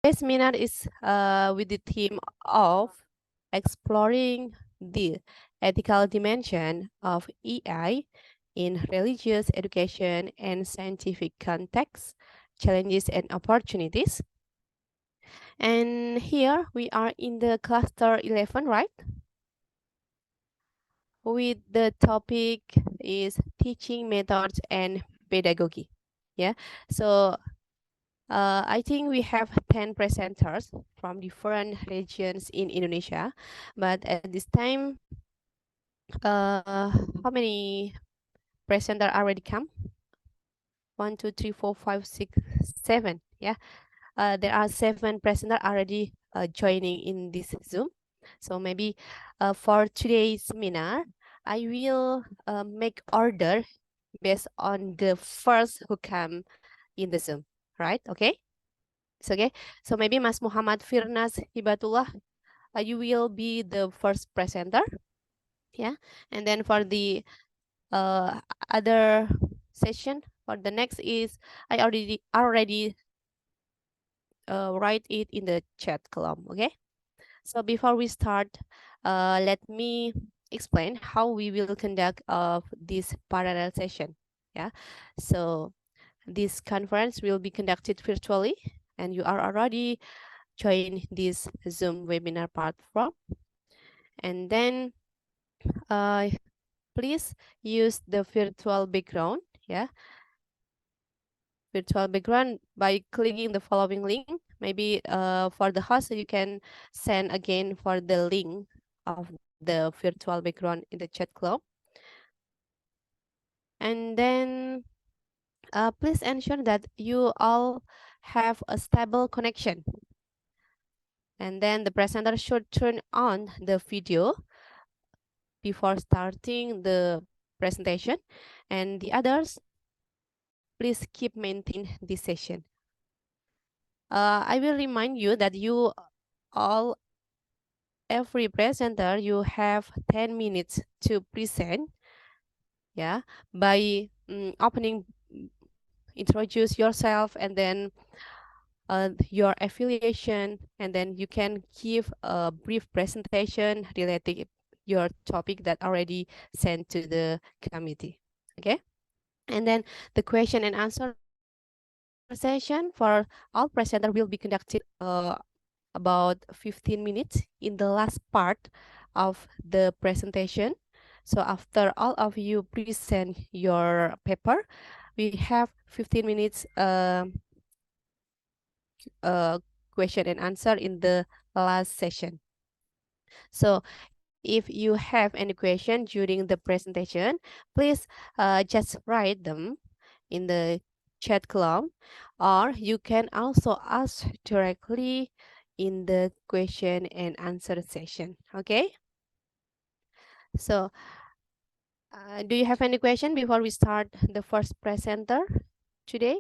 Today's seminar is with the theme of exploring the ethical dimension of AI in religious education and scientific context, challenges and opportunities. And here we are in the cluster 11, right? With the topic is teaching methods and pedagogy. Yeah, so I think we have 10 presenters from different regions in Indonesia, but at this time, how many presenters already come? 1, 2, 3, 4, 5, 6, 7. Yeah, there are 7 presenters already joining in this Zoom. So maybe for today's seminar, I will make order based on the first who come in the Zoom, right? Okay. It's okay. So maybe Mas Muhammad Firnas Hibatullah, you will be the first presenter. Yeah. And then for the uh, other session, for the next is I already write it in the chat column. Okay. So before we start, let me explain how we will conduct this parallel session. Yeah. So this conference will be conducted virtually, and you are already join this Zoom webinar platform. And then please use the virtual background, yeah, virtual background by clicking the following link. Maybe for the host, you can send again for the link of the virtual background in the chat club. And then please ensure that you all have a stable connection. And then the presenter should turn on the video before starting the presentation, and the others, please keep maintain this session. I will remind you that you all, every presenter, you have 10 minutes to present, yeah, by opening, introduce yourself, and then your affiliation, and then you can give a brief presentation related your topic that already sent to the committee. Okay. And then the question and answer session for all presenter will be conducted about 15 minutes in the last part of the presentation. So after all of you present your paper, we have 15 minutes question and answer in the last session. So if you have any question during the presentation, please just write them in the chat column, or you can also ask directly in the question and answer session. Okay. So do you have any question before we start the first presenter today?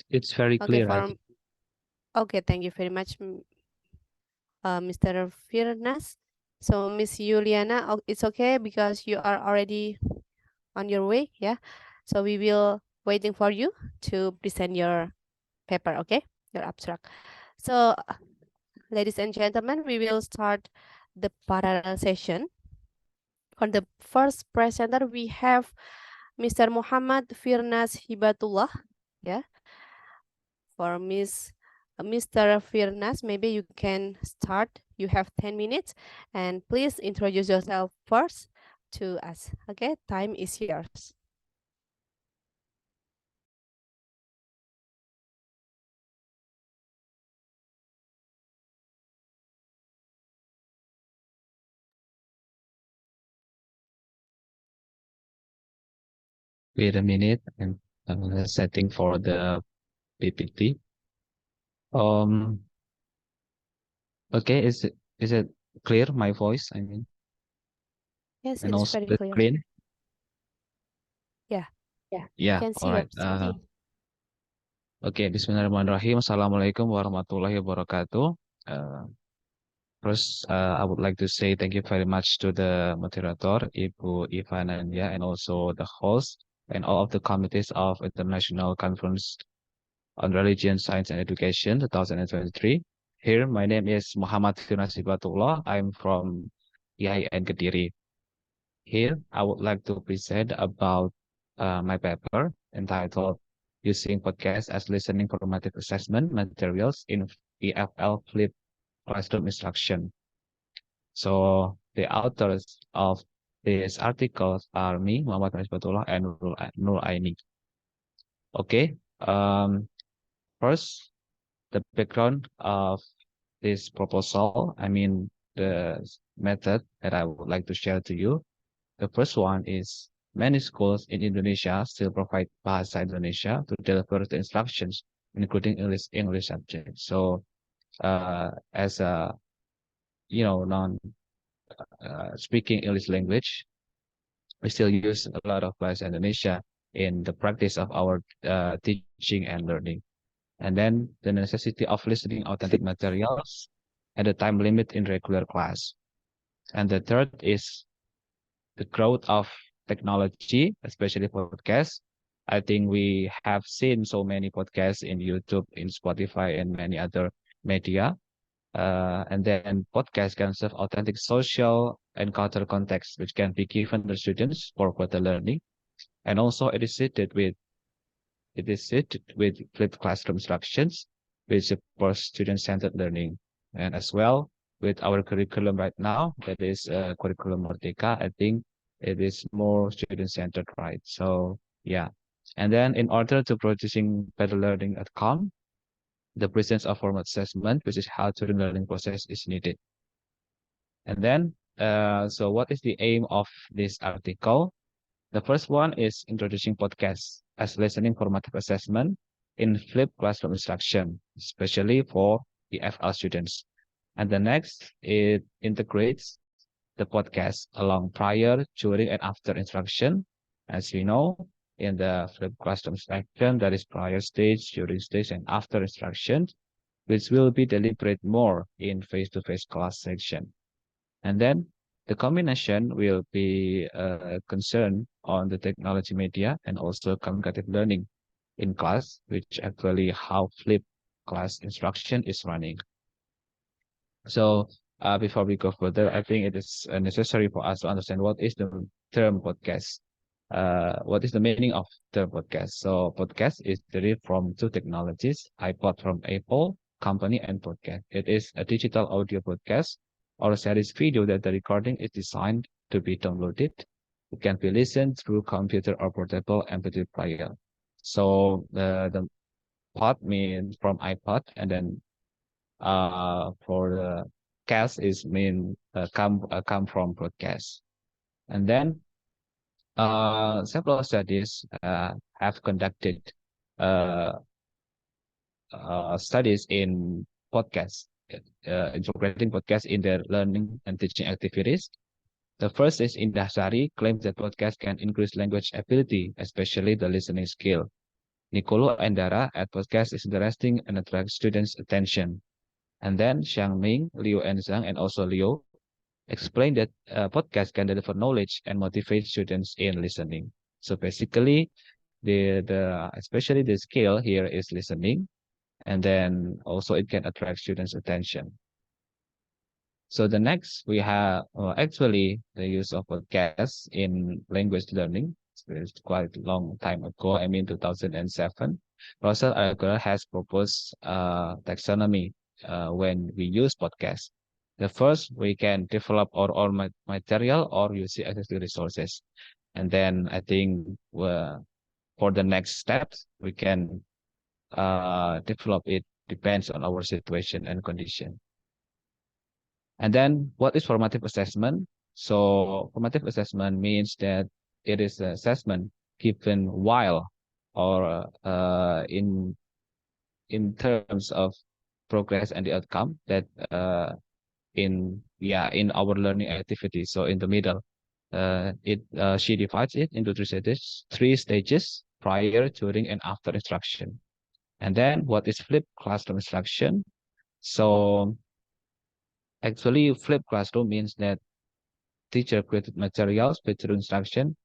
It's very Okay, clear, I think. okay, thank you very much, Mr. Firnas. So Miss Juliana, it's okay because you are already on your way, yeah? So we will waiting for you to present your paper, okay? Your abstract. So ladies and gentlemen, we will start the parallel session. For the first presenter, we have Mr. Muhammad Firnas Hibatullah, yeah? For Mr. Firnas, maybe you can start. You have 10 minutes, and please introduce yourself first to us. Okay, time is yours. Wait a minute. I'm setting for the PPT. Okay, is it clear, my voice? I mean, Yes, and it's also very the clear. screen? Yeah, Yeah, can see all your right. screen. Okay, Bismillahirrahmanirrahim. Assalamualaikum warahmatullahi wabarakatuh. First, I would like to say thank you very much to the moderator, Ibu Ivananya, and also the host. and all of the committees of International Conference on Religion, Science, and Education 2023. Here, my name is Muhammad Firnas Hibatullah. I'm from IAIN Kediri. Here, I would like to present about my paper entitled Using Podcast as Listening Formative Assessment Materials in EFL Flip Classroom Instruction. So the authors of these articles are me, Muhammad Firnas and Nur Aini. Okay. First, the background of this proposal, I mean the method that I would like to share to you. The first one is many schools in Indonesia still provide Bahasa Indonesia to deliver the instructions, including English subjects. So as a non speaking English language, we still use a lot of Bahasa Indonesia in the practice of our teaching and learning. And then the necessity of listening authentic materials and the time limit in regular class. And the third is the growth of technology, especially podcasts. I think we have seen so many podcasts in YouTube, in Spotify, and many other media. And then podcasts can serve authentic social and cultural context, which can be given to students for further learning. And also it is seated with flipped classroom instructions, which supports student-centered learning. And as well, with our curriculum right now, that is curriculum Merdeka, I think it is more student-centered, right? So yeah. And then in order to producing better learning outcome, the presence of formal assessment, which is how to the learning process is needed. And then, so what is the aim of this article? The first one is introducing podcasts as listening formative assessment in flipped classroom instruction, especially for the FL students. And the next, it integrates the podcast along prior, during, and after instruction. As we know, in the flipped classroom instruction, there is prior stage, during stage, and after instruction, which will be deliberate more in face-to-face class section. And then the combination will be concerned on the technology media and also communicative learning in class, which actually how flip class instruction is running. So before we go further, I think it is necessary for us to understand what is the term podcast. What is the meaning of term podcast? So podcast is derived from two technologies, iPod from Apple company and podcast. It is a digital audio podcast or a series video that the recording is designed to be downloaded. It can be listened through computer or portable MP3 player. So the pod means from iPod, and then for the cast is mean come from broadcast. And then several studies have conducted uh, studies in podcasts, integrating podcasts in their learning and teaching activities. The first is Indasari claims that podcasts can increase language ability, especially the listening skill. Nicolo and Dara at podcast is interesting and attracts students' attention. And then Xiang Ming, Liu and Zhang, and also Liu explain that podcast can deliver knowledge and motivate students in listening. So basically, the especially the skill here is listening, and then also it can attract students' attention. So the next we have actually the use of podcasts in language learning. It's quite a long time ago. I mean, 2007. Russell Alger has proposed taxonomy when we use podcasts. The first, we can develop our own material or use the existing resources. And then I think for the next steps, we can develop it depends on our situation and condition. And then what is formative assessment? So formative assessment means that it is an assessment given while or in terms of progress and the outcome that in our learning activity. So in the middle, she divides it into three stages: prior, during, and after instruction. And then what is flipped classroom instruction? So actually, flipped classroom means that teacher created materials with instruction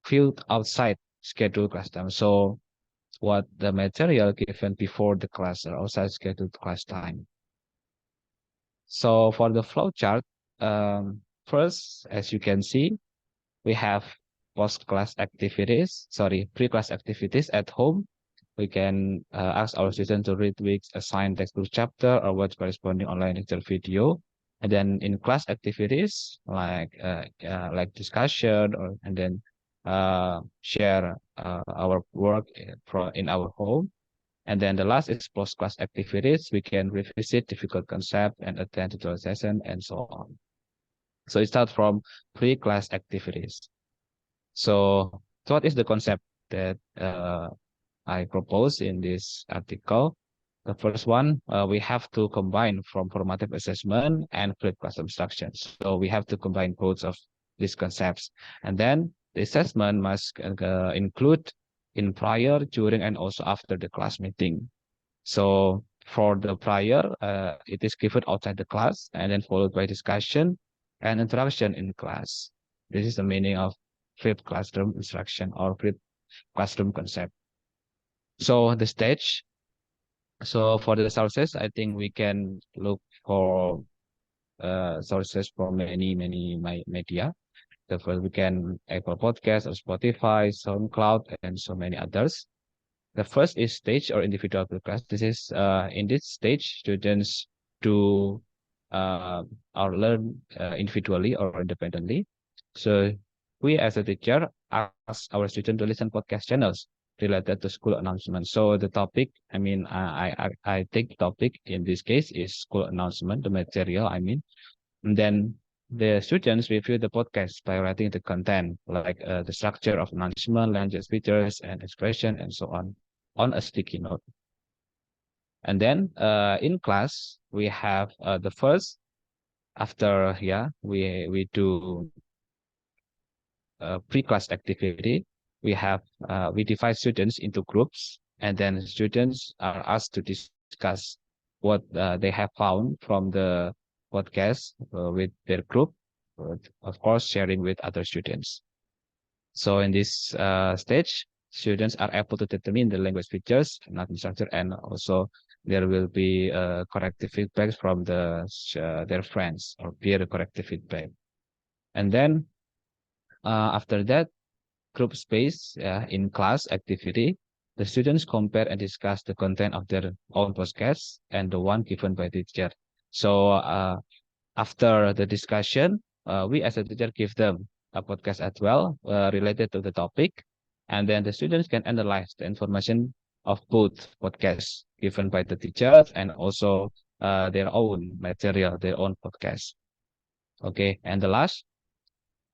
viewed outside scheduled class time. So what the material given before the class or outside scheduled class time. So for the flow chart, first, as you can see, we have post-class activities, sorry, pre-class activities at home. We can ask our students to read week's assigned textbook chapter or watch corresponding online lecture video. And then in class activities like discussion or and then share our work in our home. And then the last is post-class activities. We can revisit difficult concept and attend tutorial session and so on. So it starts from pre-class activities. So what is the concept that I propose in this article? The first one, we have to combine from formative assessment and flipped class instruction. So we have to combine both of these concepts. And then the assessment must include in prior, during, and also after the class meeting. So for the prior, it is given outside the class and then followed by discussion and interaction in class. This is the meaning of flipped classroom instruction or flipped classroom concept. So the stage. So for the sources, I think we can look for sources from many media. The first we can Apple Podcast or Spotify, SoundCloud, and so many others. The first is stage or individual class. This is in this stage, students do uh, or learn individually or independently. So we as a teacher ask our students to listen podcast channels related to school announcement. So the topic, I mean, I think topic in this case is school announcement, the material, I mean. And then the students review the podcast by writing the content, like the structure of announcement, language features, and expression, and so on a sticky note. And then in class, we have the first, after, yeah, we do pre-class activity. We divide students into groups, and then students are asked to discuss what they have found from the podcast with their group, of course, sharing with other students. So in this stage, students are able to determine the language features, not structure, and also there will be corrective feedback from their friends or peer corrective feedback. And then after that, group space in class activity, the students compare and discuss the content of their own podcast and the one given by the teacher. So after the discussion, we as a teacher give them a podcast as well related to the topic, and then the students can analyze the information of both podcasts given by the teachers and also their own material, their own podcast. Okay, and the last,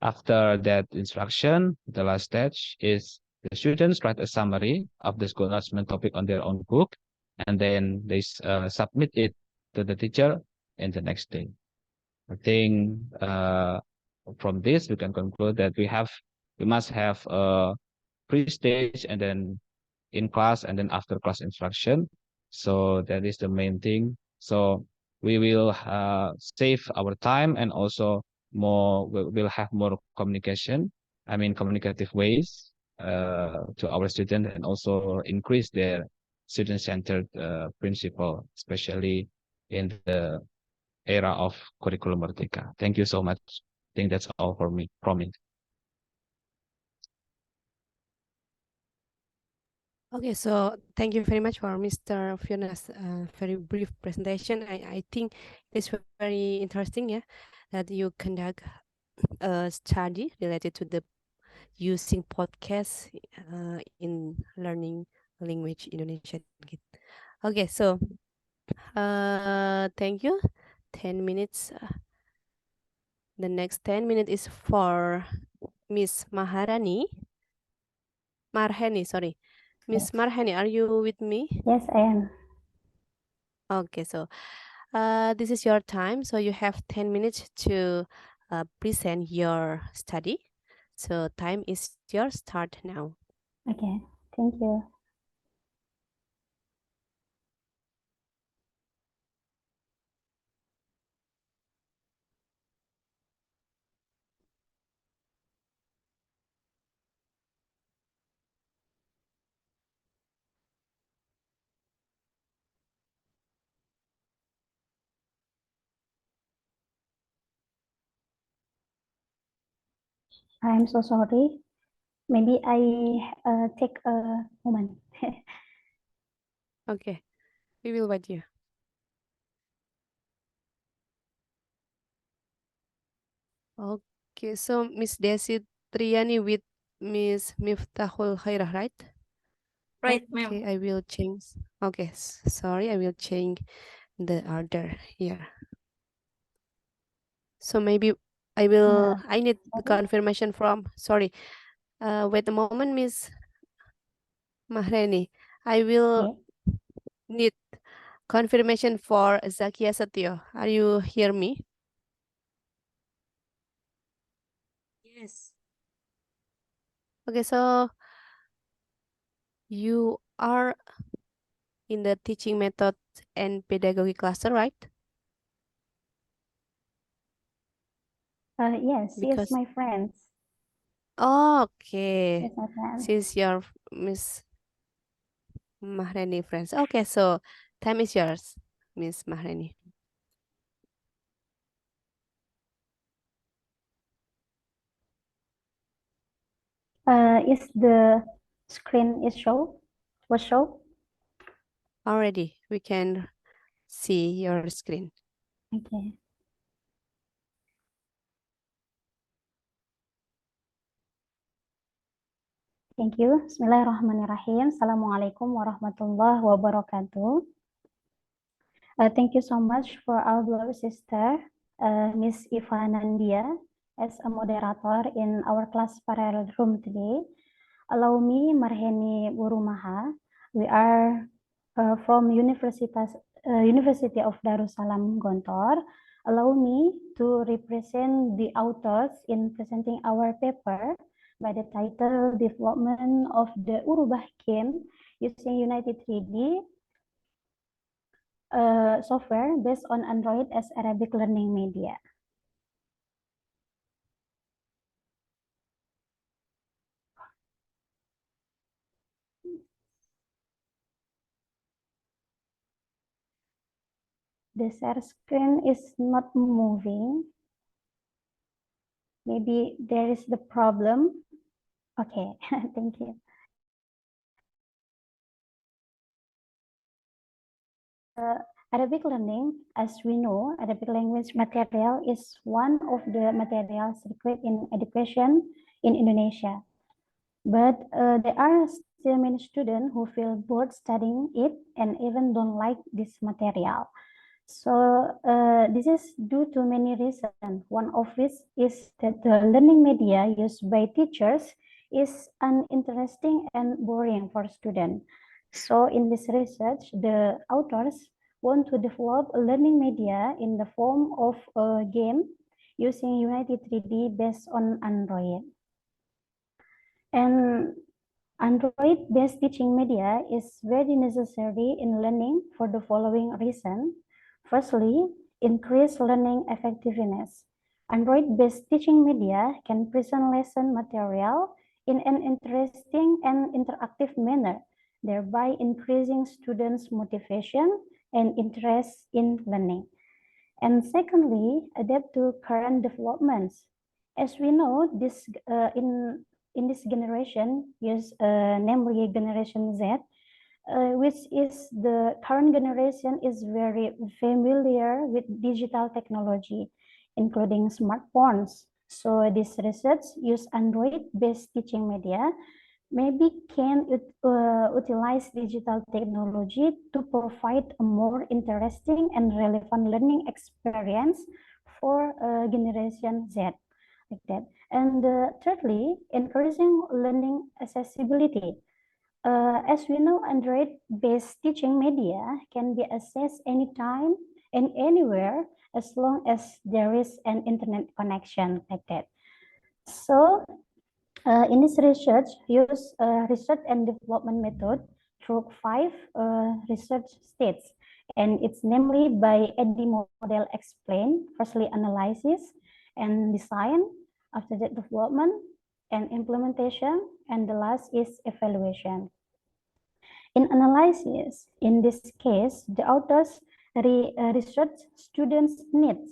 after that instruction, the last stage is the students write a summary of the school announcement topic on their own book, and then they submit it to the teacher in the next day. I think from this we can conclude that we must have a pre-stage and then in class and then after class instruction. So that is the main thing. So we will save our time and also we'll have more communication. I mean communicative ways to our students and also increase their student-centered principle, especially in the era of curriculum Merdeka. Thank you so much. I think that's all for me from me. Okay, so thank you very much for Mr. Fiona's very brief presentation. I think it's very interesting, yeah, that you conduct a study related to the using podcasts in learning language Indonesian. Okay, so thank you. 10 minutes. The next 10 minutes is for Miss Maharani. Marhani, sorry. Miss Yes. Marhani, are you with me? Yes, I am. Okay, so this is your time. So you have 10 minutes to present your study. So time is your start now. Okay. Thank you. I'm so sorry. Maybe I take a moment. Okay, we will wait you. Okay, so Miss Desi Triani with Miss Miftahul Khairah, right? Right, ma'am. Okay, I will change. Okay, sorry, I will change the order here. So maybe I need the Sorry. confirmation from, sorry. Wait a moment, Miss Mahreni. I will Okay. need confirmation for Zakia Satyo. Are you hear me? Yes. Okay, so you are in the teaching method and pedagogy cluster, right? Yes, she is Because my friend. okay, Yes, my friend. since your Miss Mahreni friends. Okay, so time is yours, Miss Mahreni. Is the screen is show? Was show? Already, we can see your screen. Okay. Thank you. Bismillahirrahmanirrahim. Assalamualaikum warahmatullahi wabarakatuh. Thank you so much for our beloved sister, Miss Ivanandia, as a moderator in our class parallel room today. Allow me, Marheni Burumaha. We are from University of Darussalam Gontor. Allow me to represent the authors in presenting our paper by the title Development of the Urubah Game using United 3D software based on Android as Arabic learning media. The share screen is not moving. Maybe there is the problem. Okay, thank you. Arabic learning, as we know, Arabic language material is one of the materials required in education in Indonesia. But there are still many students who feel bored studying it and even don't like this material. So this is due to many reasons. One of which is that the learning media used by teachers is uninteresting and boring for students. So in this research, the authors want to develop a learning media in the form of a game using United 3D based on Android. And Android-based teaching media is very necessary in learning for the following reason. Firstly, increase learning effectiveness. Android-based teaching media can present lesson material in an interesting and interactive manner, thereby increasing students' motivation and interest in learning. And secondly, adapt to current developments. As we know, this in this generation, namely Generation Z, which is the current generation is very familiar with digital technology, including smartphones. So this research use Android-based teaching media maybe can utilize digital technology to provide a more interesting and relevant learning experience for Generation Z, like that. And thirdly, encouraging learning accessibility. As we know, Android-based teaching media can be accessed anytime and anywhere as long as there is an internet connection, like that. So in this research, use research and development method through 5 research states, and it's namely by EDDI model explain, firstly analysis and design, after that development and implementation, and the last is evaluation. In analysis, in this case, the authors research students' needs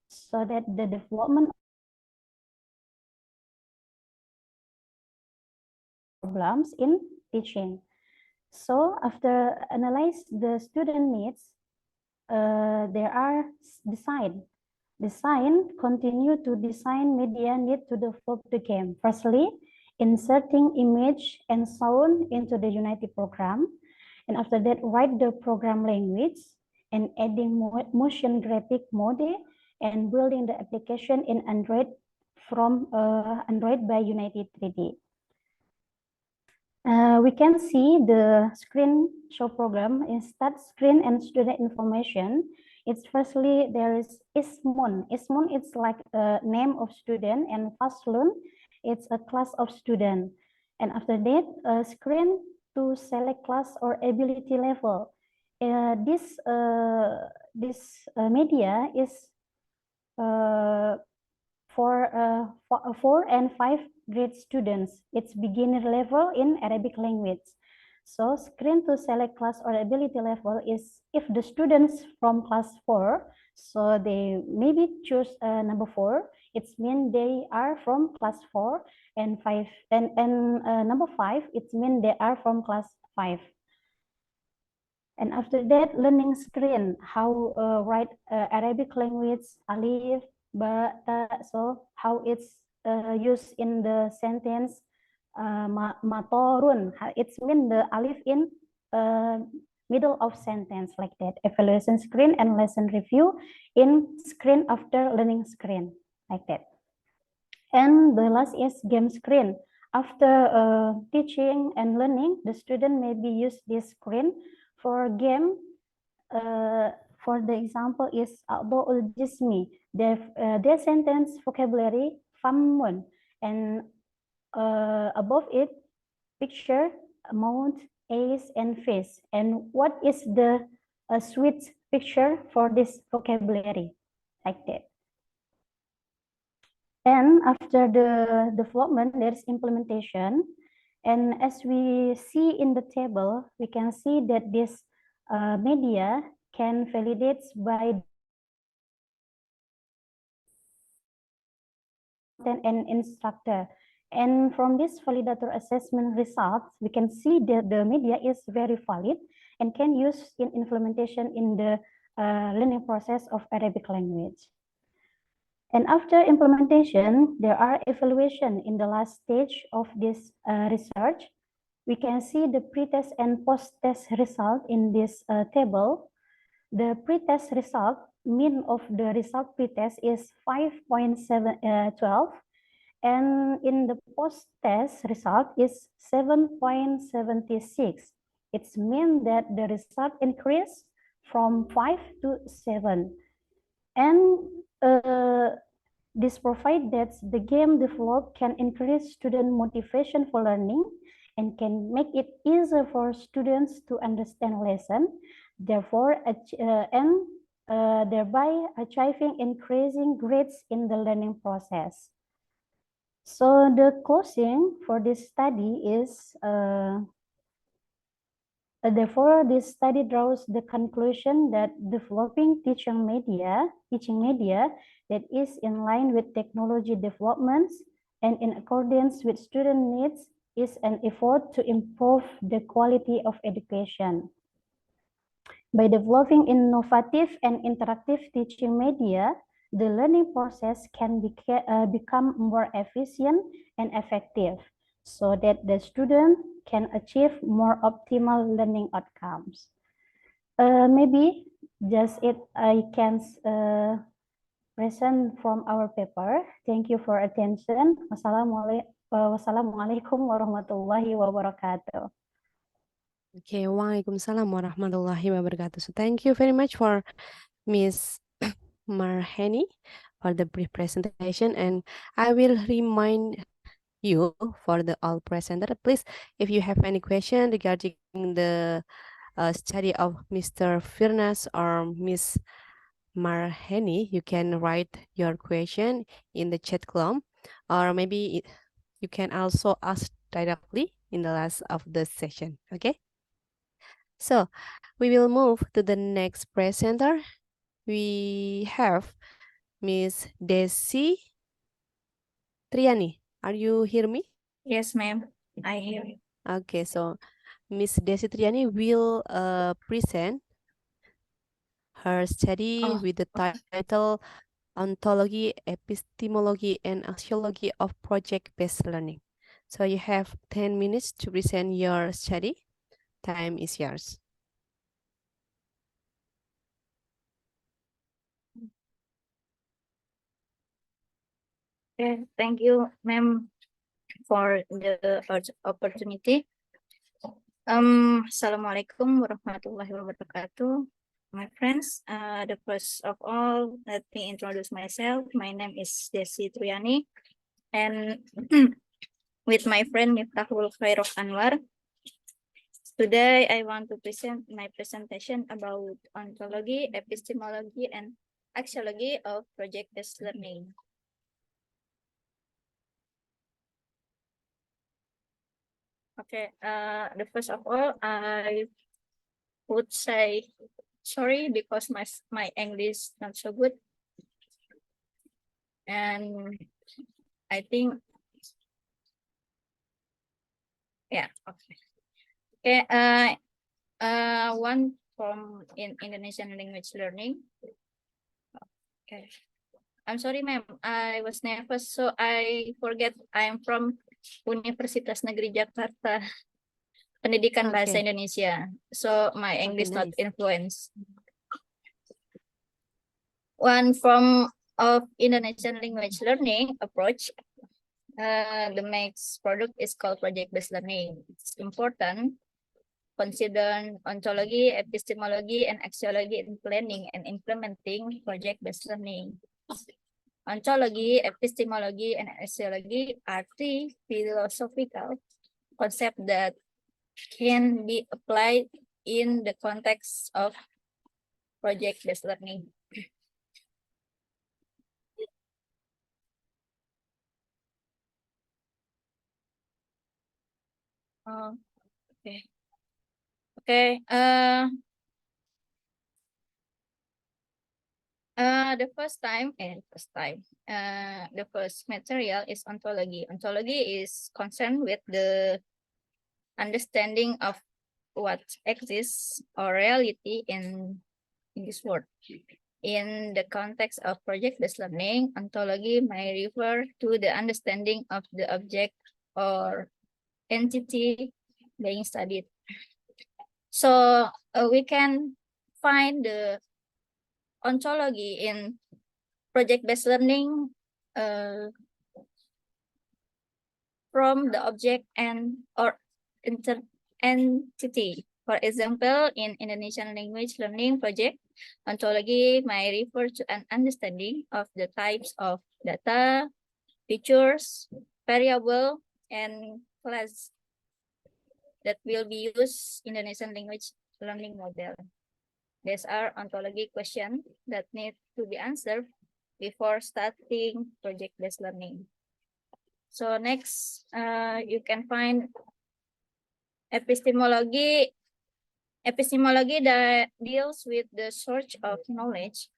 so that the development problems in teaching. So after analyze the student needs, there are design continue to design media need to develop the game. Firstly, inserting image and sound into the Unity program. And after that, write the program language and adding motion graphic mode and building the application in Android from Android by Unity 3D. We can see the screen show program in start screen and student information. It's firstly, there is Ismun. Ismun is like a name of student, and Faslun, it's a class of student. And after that, a screen to select class or ability level. This media is for 4 and 5 grade students. It's beginner level in Arabic language. So screen to select class or ability level is if the students from class 4, so they maybe choose number 4, it means they are from class 4 and 5, and number 5, it means they are from class 5. And after that, learning screen, how write Arabic language, alif, ba, ta, so how it's used in the sentence, matorun, it's mean the alif in middle of sentence like that. Evaluation screen and lesson review in screen after learning screen like that. And the last is game screen. After teaching and learning, the student maybe use this screen for game. For the example is A'dha'ul Jismi. Their sentence vocabulary famun, and above it picture mouth, eyes, and face. And what is the sweet picture for this vocabulary like that. And after the development, there's implementation. And as we see in the table, we can see that this media can validate by an instructor. And from this validator assessment results, we can see that the media is very valid and can use in implementation in the learning process of Arabic language. And after implementation, there are evaluation in the last stage of this research. We can see the pre-test and post-test result in this table. The pre-test result, mean of the result pre-test is 5.12, and in the post-test result is 7.76. It's mean that the result increased from 5 to 7. And this provides that the game developed can increase student motivation for learning and can make it easier for students to understand lesson, therefore, thereby achieving increasing grades in the learning process. So the closing for this study is therefore, this study draws the conclusion that developing teaching media that is in line with technology developments and in accordance with student needs is an effort to improve the quality of education. By developing innovative and interactive teaching media, the learning process can become more efficient and effective, so that the student can achieve more optimal learning outcomes. Maybe just it I can present from our paper. Thank you for attention. Wassalamualaikum warahmatullahi wabarakatuh. Okay, Waalaikumsalam warahmatullahi wabarakatuh. So thank you very much for Miss Marheni for the brief presentation, and I will remind you for the all presenter, please, if you have any question regarding the study of Mr. Firnas or Miss Marheni, you can write your question in the chat column, or maybe you can also ask directly in the last of the session. Okay, so we will move to the next presenter. We have Miss Desi Triani. Are you hear me? Yes, ma'am. I hear you. Okay, so Miss Desi Triani will present her study Oh, with the okay. title Ontology, Epistemology, and Axiology of Project-Based Learning. So you have 10 minutes to present your study. Time is yours. Okay, thank you, ma'am, for the opportunity. Assalamualaikum warahmatullahi wabarakatuh. My friends, the first of all, let me introduce myself. My name is Desi Triani, and with my friend Miftahul Khairul Anwar, today I want to present my presentation about ontology, epistemology, and axiology of project-based learning. Okay, the first of all, I would say sorry because my English not so good, and I think yeah, okay. Okay, one from in Indonesian language learning. Okay, I'm sorry, ma'am. I was nervous, so I forget I'm from Universitas Negeri Jakarta, Pendidikan Bahasa Okay. Indonesia. So my Okay, English not nice. influenced. One form of Indonesian language learning approach, the next product is called project-based learning. It's important. Consider ontology, epistemology, and axiology in planning and implementing project-based learning. Ontology, epistemology, and axiology are three philosophical concepts that can be applied in the context of project-based learning. Okay. Okay. The first material is ontology. Ontology is concerned with the understanding of what exists or reality in this world. In the context of project-based learning, ontology may refer to the understanding of the object or entity being studied. So we can find the ontology in project-based learning from the object and or entity. For example, in Indonesian language learning project, ontology may refer to an understanding of the types of data, features, variable, and class that will be used in Indonesian language learning model. These are ontology questions that need to be answered before starting project-based learning. So next, you can find epistemology. Epistemology that deals with the search of knowledge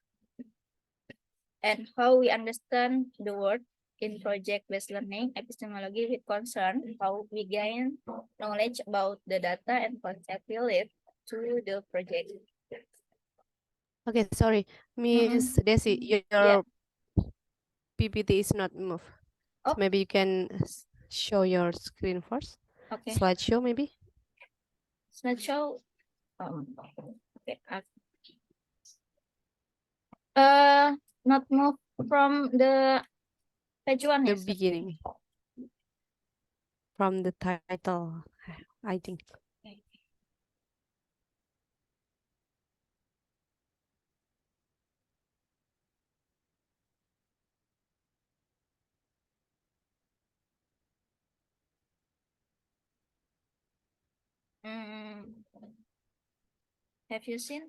and how we understand the world. In project-based learning, epistemology with concern how we gain knowledge about the data and concept related to the project. Okay, sorry. Miss Desi, your Yeah. PPT is not moved. So Oh. maybe you can show your screen first. Okay. Slideshow maybe. Slideshow. Okay. Not move from the page one. The beginning. From the title, I think. Have you seen?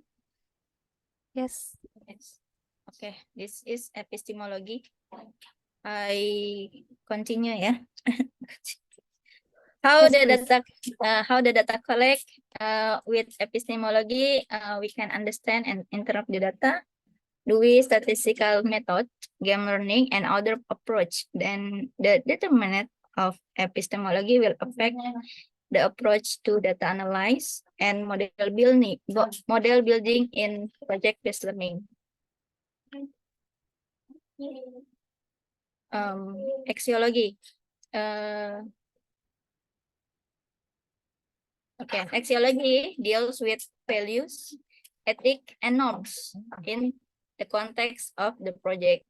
Yes. Yes. Okay, this is epistemology. I continue, yeah. How Yes, the please. data collect with epistemology, we can understand and interrupt the data. Do we statistical method, game learning, and other approach? Then the determinant of epistemology will affect the approach to data analysis and model building in project-based learning. Axiology. Axiology deals with values, ethics, and norms in the context of the project.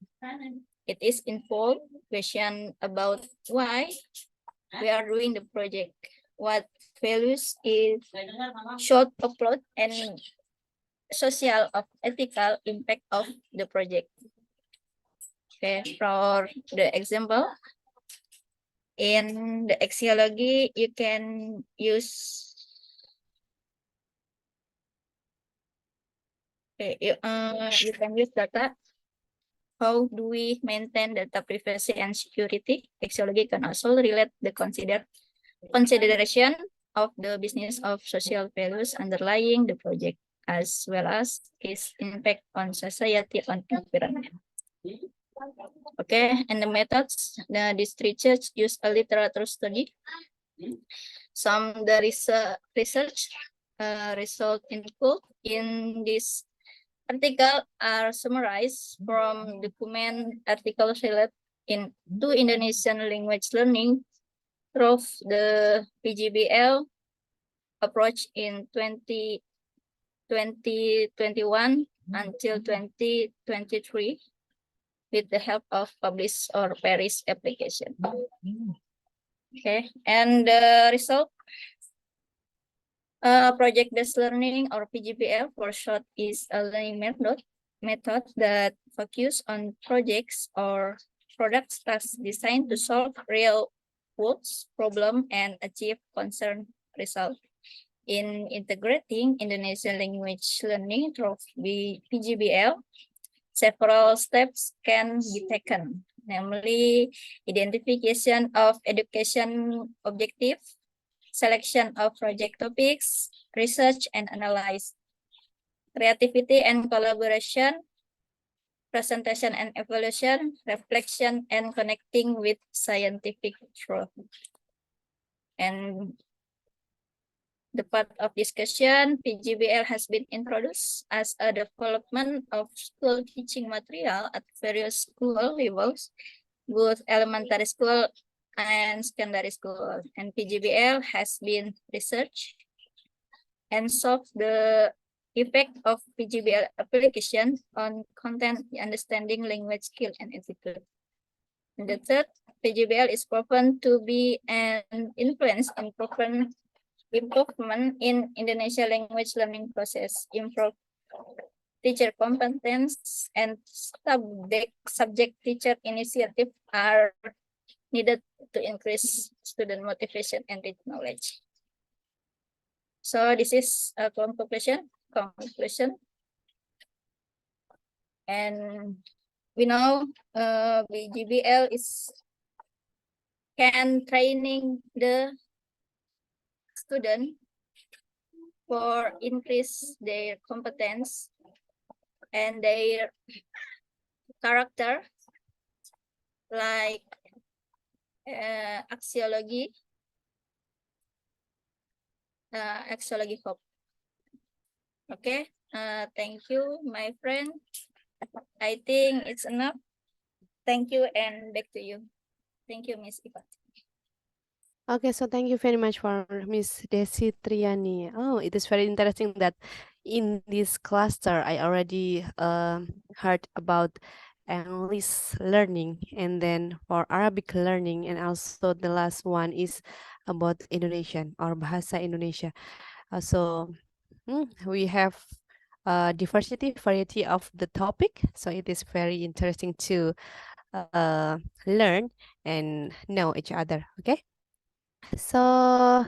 It is involved question about why we are doing the project, what values is should upload, and social or ethical impact of the project. Okay, for the example, in the axiology, you can use you can use data. How do we maintain data privacy and security? Axiology can also relate the consideration of the business of social values underlying the project, as well as its impact on society and environment. Okay, and the methods, this research use a literature study. Some the research result include in this article are summarized from document articles related in to Indonesian language learning through the PGBL approach in 2021 until 2023 with the help of published or Paris application. Okay, and the result, project-based learning or PGBL for short is a learning method that focus on projects or products that's designed to solve real world problem and achieve concerned result. In integrating Indonesian language learning through PGBL, several steps can be taken, namely identification of education objective, selection of project topics, research and analyze, creativity and collaboration, presentation and evaluation, reflection and connecting with scientific truth. And the part of discussion, PGBL has been introduced as a development of school teaching material at various school levels, both elementary school and secondary school. And PGBL has been researched and solved the effect of PGBL application on content understanding, language skill, and attitude. And the third, PGBL is proven to be an influence on improvement in Indonesian language learning process, improve teacher competence, and subject teacher initiative are needed to increase student motivation and reach knowledge. So this is a conclusion. And we know PGBL can training the student for increase their competence and their character, like axiology hope. Okay, thank you, my friend. I think it's enough. Thank you, and back to you. Thank you, Miss Iva. Okay, so thank you very much for Miss Desi Triani. Oh, it is very interesting that in this cluster, I already heard about English learning, and then for Arabic learning, and also the last one is about Indonesian or Bahasa Indonesia. So we have diversity, variety of the topic. So it is very interesting to learn and know each other. Okay. So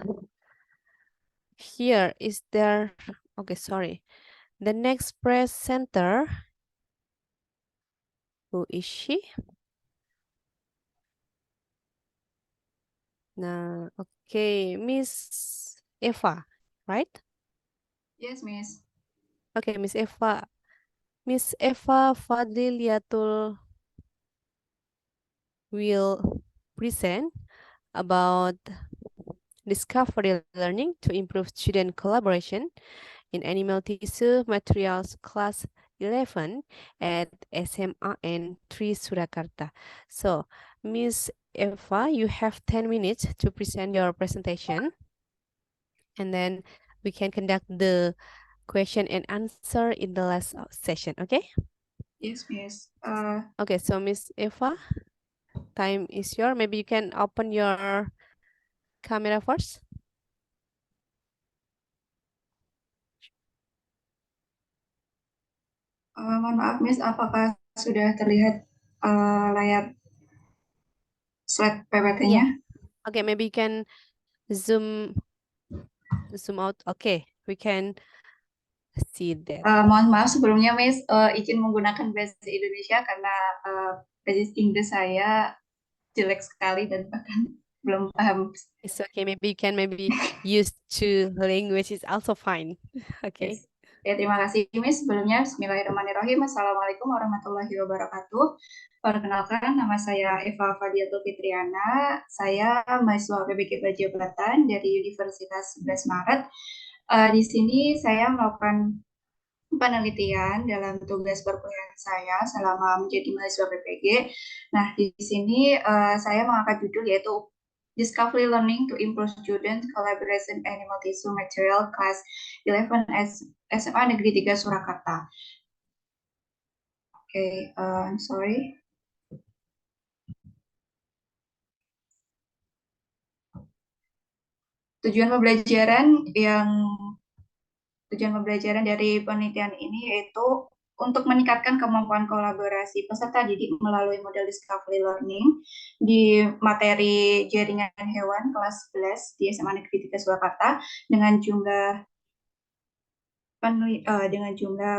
here is there, okay, sorry. The next presenter, who is she? Nah, okay, Miss Eva, right? Yes, Miss. Okay, Miss Eva. Miss Eva Fadliliatul will present about discovery learning to improve student collaboration in animal tissue materials class 11 at SMAN 3 Surakarta. So, Miss Eva, you have 10 minutes to present your presentation, and then we can conduct the question and answer in the last session, okay? Yes, Miss. Okay, so Miss Eva, time is yours. Maybe you can open your camera first. Mohon maaf, Miss, apakah sudah terlihat layar slide PPT-nya? Okay, maybe you can zoom out. Okay, we can see that. Mohon maaf sebelumnya, Miss, izin menggunakan bahasa Indonesia karena bahasa Inggris saya jelek sekali dan bahkan belum paham. It's okay. Maybe you can use two languages also fine. Okay. Yes. Ya, terima kasih, Miss. Sebelumnya, Bismillahirrahmanirrahim. Assalamualaikum warahmatullahi wabarakatuh. Perkenalkan, nama saya Eva Fadiatul Fitriana. Saya mahasiswa PBG Bajabatan dari Universitas 11 Maret. Di sini saya melakukan penelitian dalam tugas perkuliahan saya selama menjadi mahasiswa PPG. Nah, di sini saya mengangkat judul yaitu Discovery Learning to Improve Student Collaboration Animal Tissue Material Class 11 SMA Negeri 3 Surakarta. Oke, I'm sorry. Tujuan pembelajaran dari penelitian ini yaitu untuk meningkatkan kemampuan kolaborasi peserta didik melalui model discovery learning di materi jaringan hewan kelas 11 di SMA Negeri 3 Surakarta dengan jumlah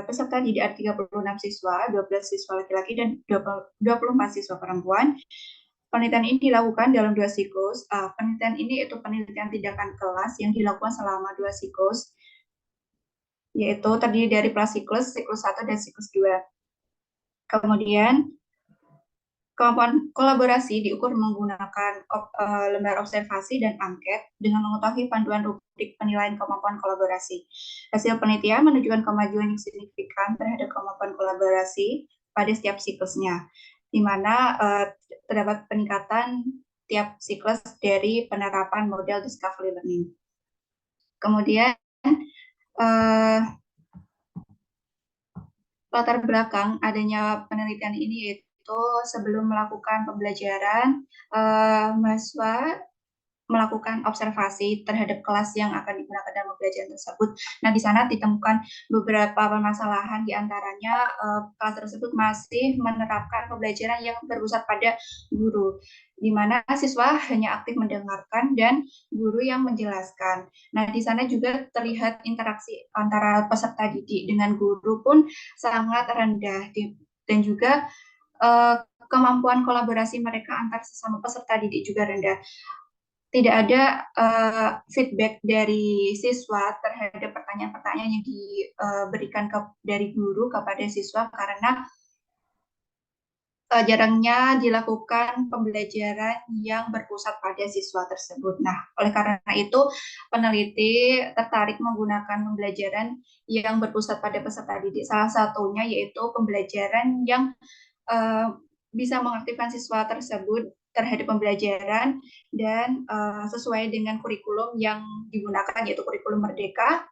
peserta didik ada 36 siswa, 12 siswa laki-laki dan 24 siswa perempuan. Penelitian ini dilakukan dalam 2 siklus. Penelitian ini itu penelitian tindakan kelas yang dilakukan selama 2 siklus, yaitu terdiri dari prasiklus, siklus 1 dan siklus 2. Kemudian kemampuan kolaborasi diukur menggunakan lembar observasi dan angket dengan mengetahui panduan rubrik penilaian kemampuan kolaborasi. Hasil penelitian menunjukkan kemajuan yang signifikan terhadap kemampuan kolaborasi pada setiap siklusnya, di mana terdapat peningkatan tiap siklus dari penerapan model discovery learning. Kemudian latar belakang adanya penelitian ini yaitu sebelum melakukan pembelajaran, mahasiswa melakukan observasi terhadap kelas yang akan digunakan dalam pembelajaran tersebut. Nah, di sana ditemukan beberapa permasalahan, di antaranya kelas tersebut masih menerapkan pembelajaran yang berpusat pada guru, di mana siswa hanya aktif mendengarkan dan guru yang menjelaskan. Nah, di sana juga terlihat interaksi antara peserta didik dengan guru pun sangat rendah, dan juga kemampuan kolaborasi mereka antar sesama peserta didik juga rendah. Tidak ada feedback dari siswa terhadap pertanyaan-pertanyaan yang diberikan dari guru kepada siswa karena jarangnya dilakukan pembelajaran yang berpusat pada siswa tersebut. Nah, oleh karena itu peneliti tertarik menggunakan pembelajaran yang berpusat pada peserta didik. Salah satunya yaitu pembelajaran yang bisa mengaktifkan siswa tersebut terhadap pembelajaran dan sesuai dengan kurikulum yang digunakan, yaitu kurikulum merdeka.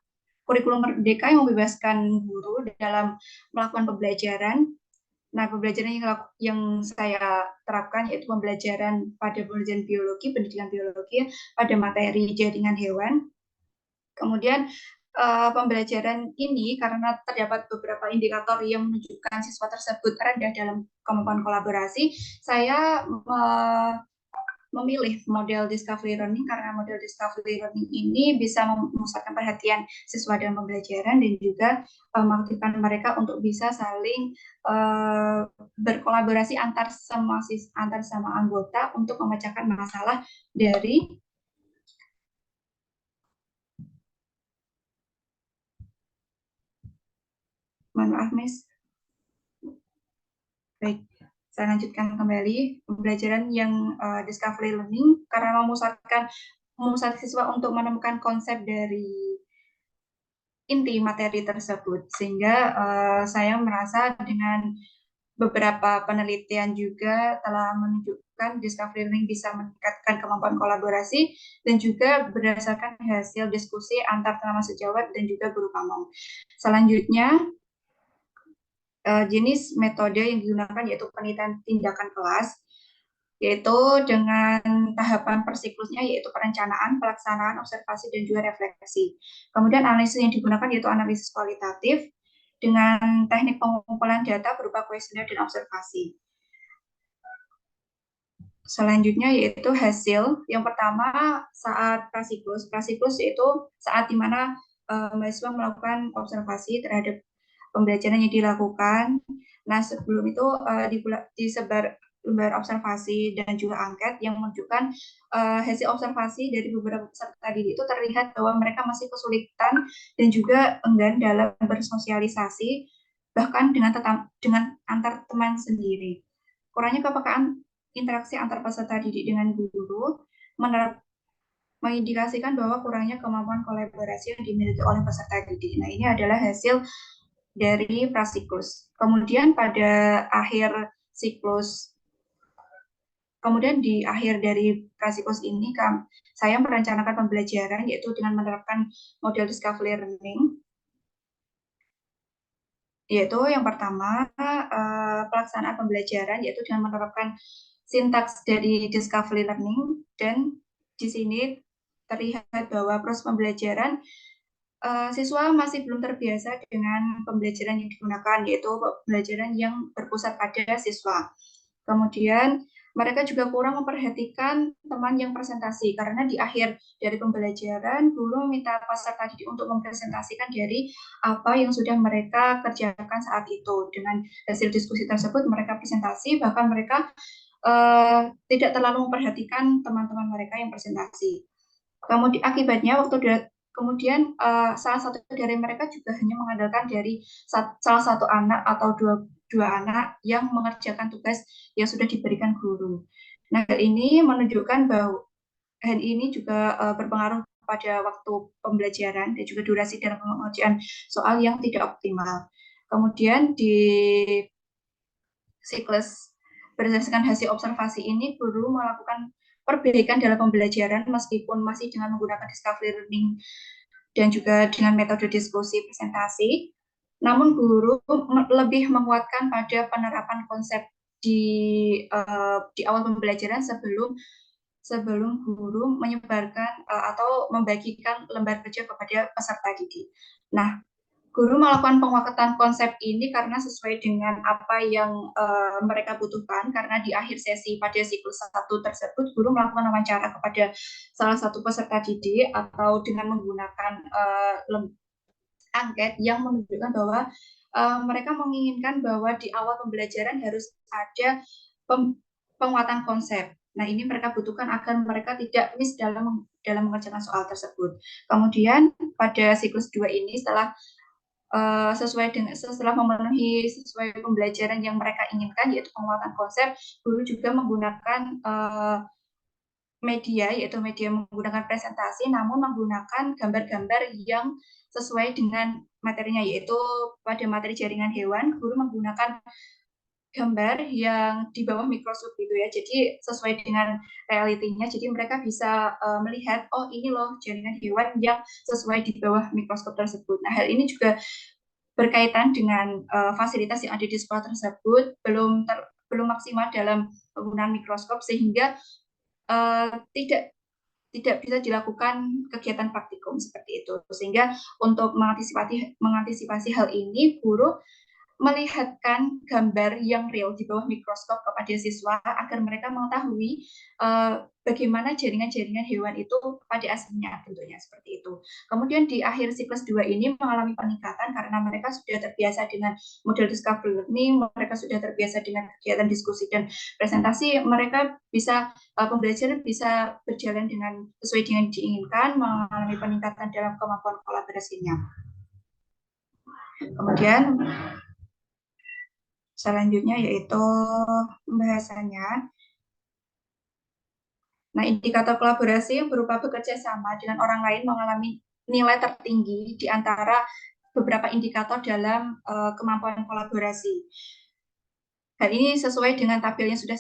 Kurikulum merdeka yang membebaskan guru dalam melakukan pembelajaran. Nah, pembelajaran yang saya terapkan yaitu pembelajaran biologi, pendidikan biologi pada materi jaringan hewan. Kemudian pembelajaran ini karena terdapat beberapa indikator yang menunjukkan siswa tersebut rendah dalam kemampuan kolaborasi, saya memilih model discovery learning karena model discovery learning ini bisa memusatkan perhatian siswa dalam pembelajaran dan juga mengaktifkan mereka untuk bisa saling berkolaborasi antar sama anggota untuk memecahkan masalah dari Miss. Baik. Saya lanjutkan kembali, pembelajaran yang discovery learning karena memusatkan siswa untuk menemukan konsep dari inti materi tersebut. Sehingga saya merasa dengan beberapa penelitian juga telah menunjukkan discovery learning bisa meningkatkan kemampuan kolaborasi dan juga berdasarkan hasil diskusi antar teman sejawat dan juga guru pamong. Selanjutnya, jenis metode yang digunakan yaitu penelitian tindakan kelas, yaitu dengan tahapan per siklusnya yaitu perencanaan, pelaksanaan, observasi, dan juga refleksi. Kemudian analisis yang digunakan yaitu analisis kualitatif dengan teknik pengumpulan data berupa kuesioner dan observasi. Selanjutnya yaitu hasil. Yang pertama saat prasiklus. Prasiklus yaitu saat di mana mahasiswa melakukan observasi terhadap pembelajaran yang dilakukan. Nah, sebelum itu disebar lembar observasi dan juga angket yang menunjukkan hasil observasi dari beberapa peserta didik itu terlihat bahwa mereka masih kesulitan dan juga enggan dalam bersosialisasi bahkan dengan antar teman sendiri. Kurangnya kepekaan interaksi antar peserta didik dengan guru mengindikasikan bahwa kurangnya kemampuan kolaborasi yang dimiliki oleh peserta didik. Nah, ini adalah hasil dari prasiklus. Kemudian pada akhir siklus, kemudian di akhir dari prasiklus ini, saya merencanakan pembelajaran yaitu dengan menerapkan model discovery learning, yaitu yang pertama pelaksanaan pembelajaran yaitu dengan menerapkan sintaks dari discovery learning, dan di sini terlihat bahwa proses pembelajaran siswa masih belum terbiasa dengan pembelajaran yang digunakan, yaitu pembelajaran yang berpusat pada siswa. Kemudian mereka juga kurang memperhatikan teman yang presentasi, karena di akhir dari pembelajaran guru meminta peserta didik untuk mempresentasikan dari apa yang sudah mereka kerjakan saat itu. Dengan hasil diskusi tersebut mereka presentasi, bahkan mereka tidak terlalu memperhatikan teman-teman mereka yang presentasi. Kemudian akibatnya kemudian salah satu dari mereka juga hanya mengandalkan dari salah satu anak atau dua anak yang mengerjakan tugas yang sudah diberikan guru. Nah, hal ini menunjukkan bahwa hal ini juga berpengaruh pada waktu pembelajaran dan juga durasi dalam pengerjaan soal yang tidak optimal. Kemudian di siklus berdasarkan hasil observasi ini, guru melakukan perbaikan dalam pembelajaran meskipun masih dengan menggunakan discovery learning dan juga dengan metode diskusi presentasi. Namun guru lebih menguatkan pada penerapan konsep di awal pembelajaran sebelum guru menyebarkan atau membagikan lembar kerja kepada peserta didik. Nah, guru melakukan penguatan konsep ini karena sesuai dengan apa yang mereka butuhkan, karena di akhir sesi pada siklus 1 tersebut guru melakukan wawancara kepada salah satu peserta didik atau dengan menggunakan angket yang menunjukkan bahwa mereka menginginkan bahwa di awal pembelajaran harus ada penguatan konsep. Nah, ini mereka butuhkan agar mereka tidak miss dalam mengerjakan soal tersebut. Kemudian pada siklus 2 ini setelah memenuhi sesuai pembelajaran yang mereka inginkan, yaitu penguatan konsep, guru juga menggunakan media, yaitu media menggunakan presentasi, namun menggunakan gambar-gambar yang sesuai dengan materinya, yaitu pada materi jaringan hewan, guru menggunakan gambar yang di bawah mikroskop gitu ya, jadi sesuai dengan realitinya, jadi mereka bisa melihat, oh ini loh jaringan hewan yang sesuai di bawah mikroskop tersebut. Nah, hal ini juga berkaitan dengan fasilitas yang ada di sekolah tersebut belum maksimal dalam penggunaan mikroskop, sehingga tidak bisa dilakukan kegiatan praktikum seperti itu. Sehingga untuk mengantisipasi hal ini, guru melihatkan gambar yang real di bawah mikroskop kepada siswa agar mereka mengetahui bagaimana jaringan-jaringan hewan itu pada aslinya, tentunya seperti itu. Kemudian di akhir siklus 2 ini mengalami peningkatan karena mereka sudah terbiasa dengan model discovery learning, mereka sudah terbiasa dengan kegiatan diskusi dan presentasi, mereka bisa pembelajaran bisa berjalan dengan sesuai dengan diinginkan, mengalami peningkatan dalam kemampuan kolaborasinya. Kemudian Selanjutnya yaitu pembahasannya. Nah, indikator kolaborasi yang berupa bekerja sama dengan orang lain mengalami nilai tertinggi di antara beberapa indikator dalam kemampuan kolaborasi. Hal ini sesuai dengan tabel yang sudah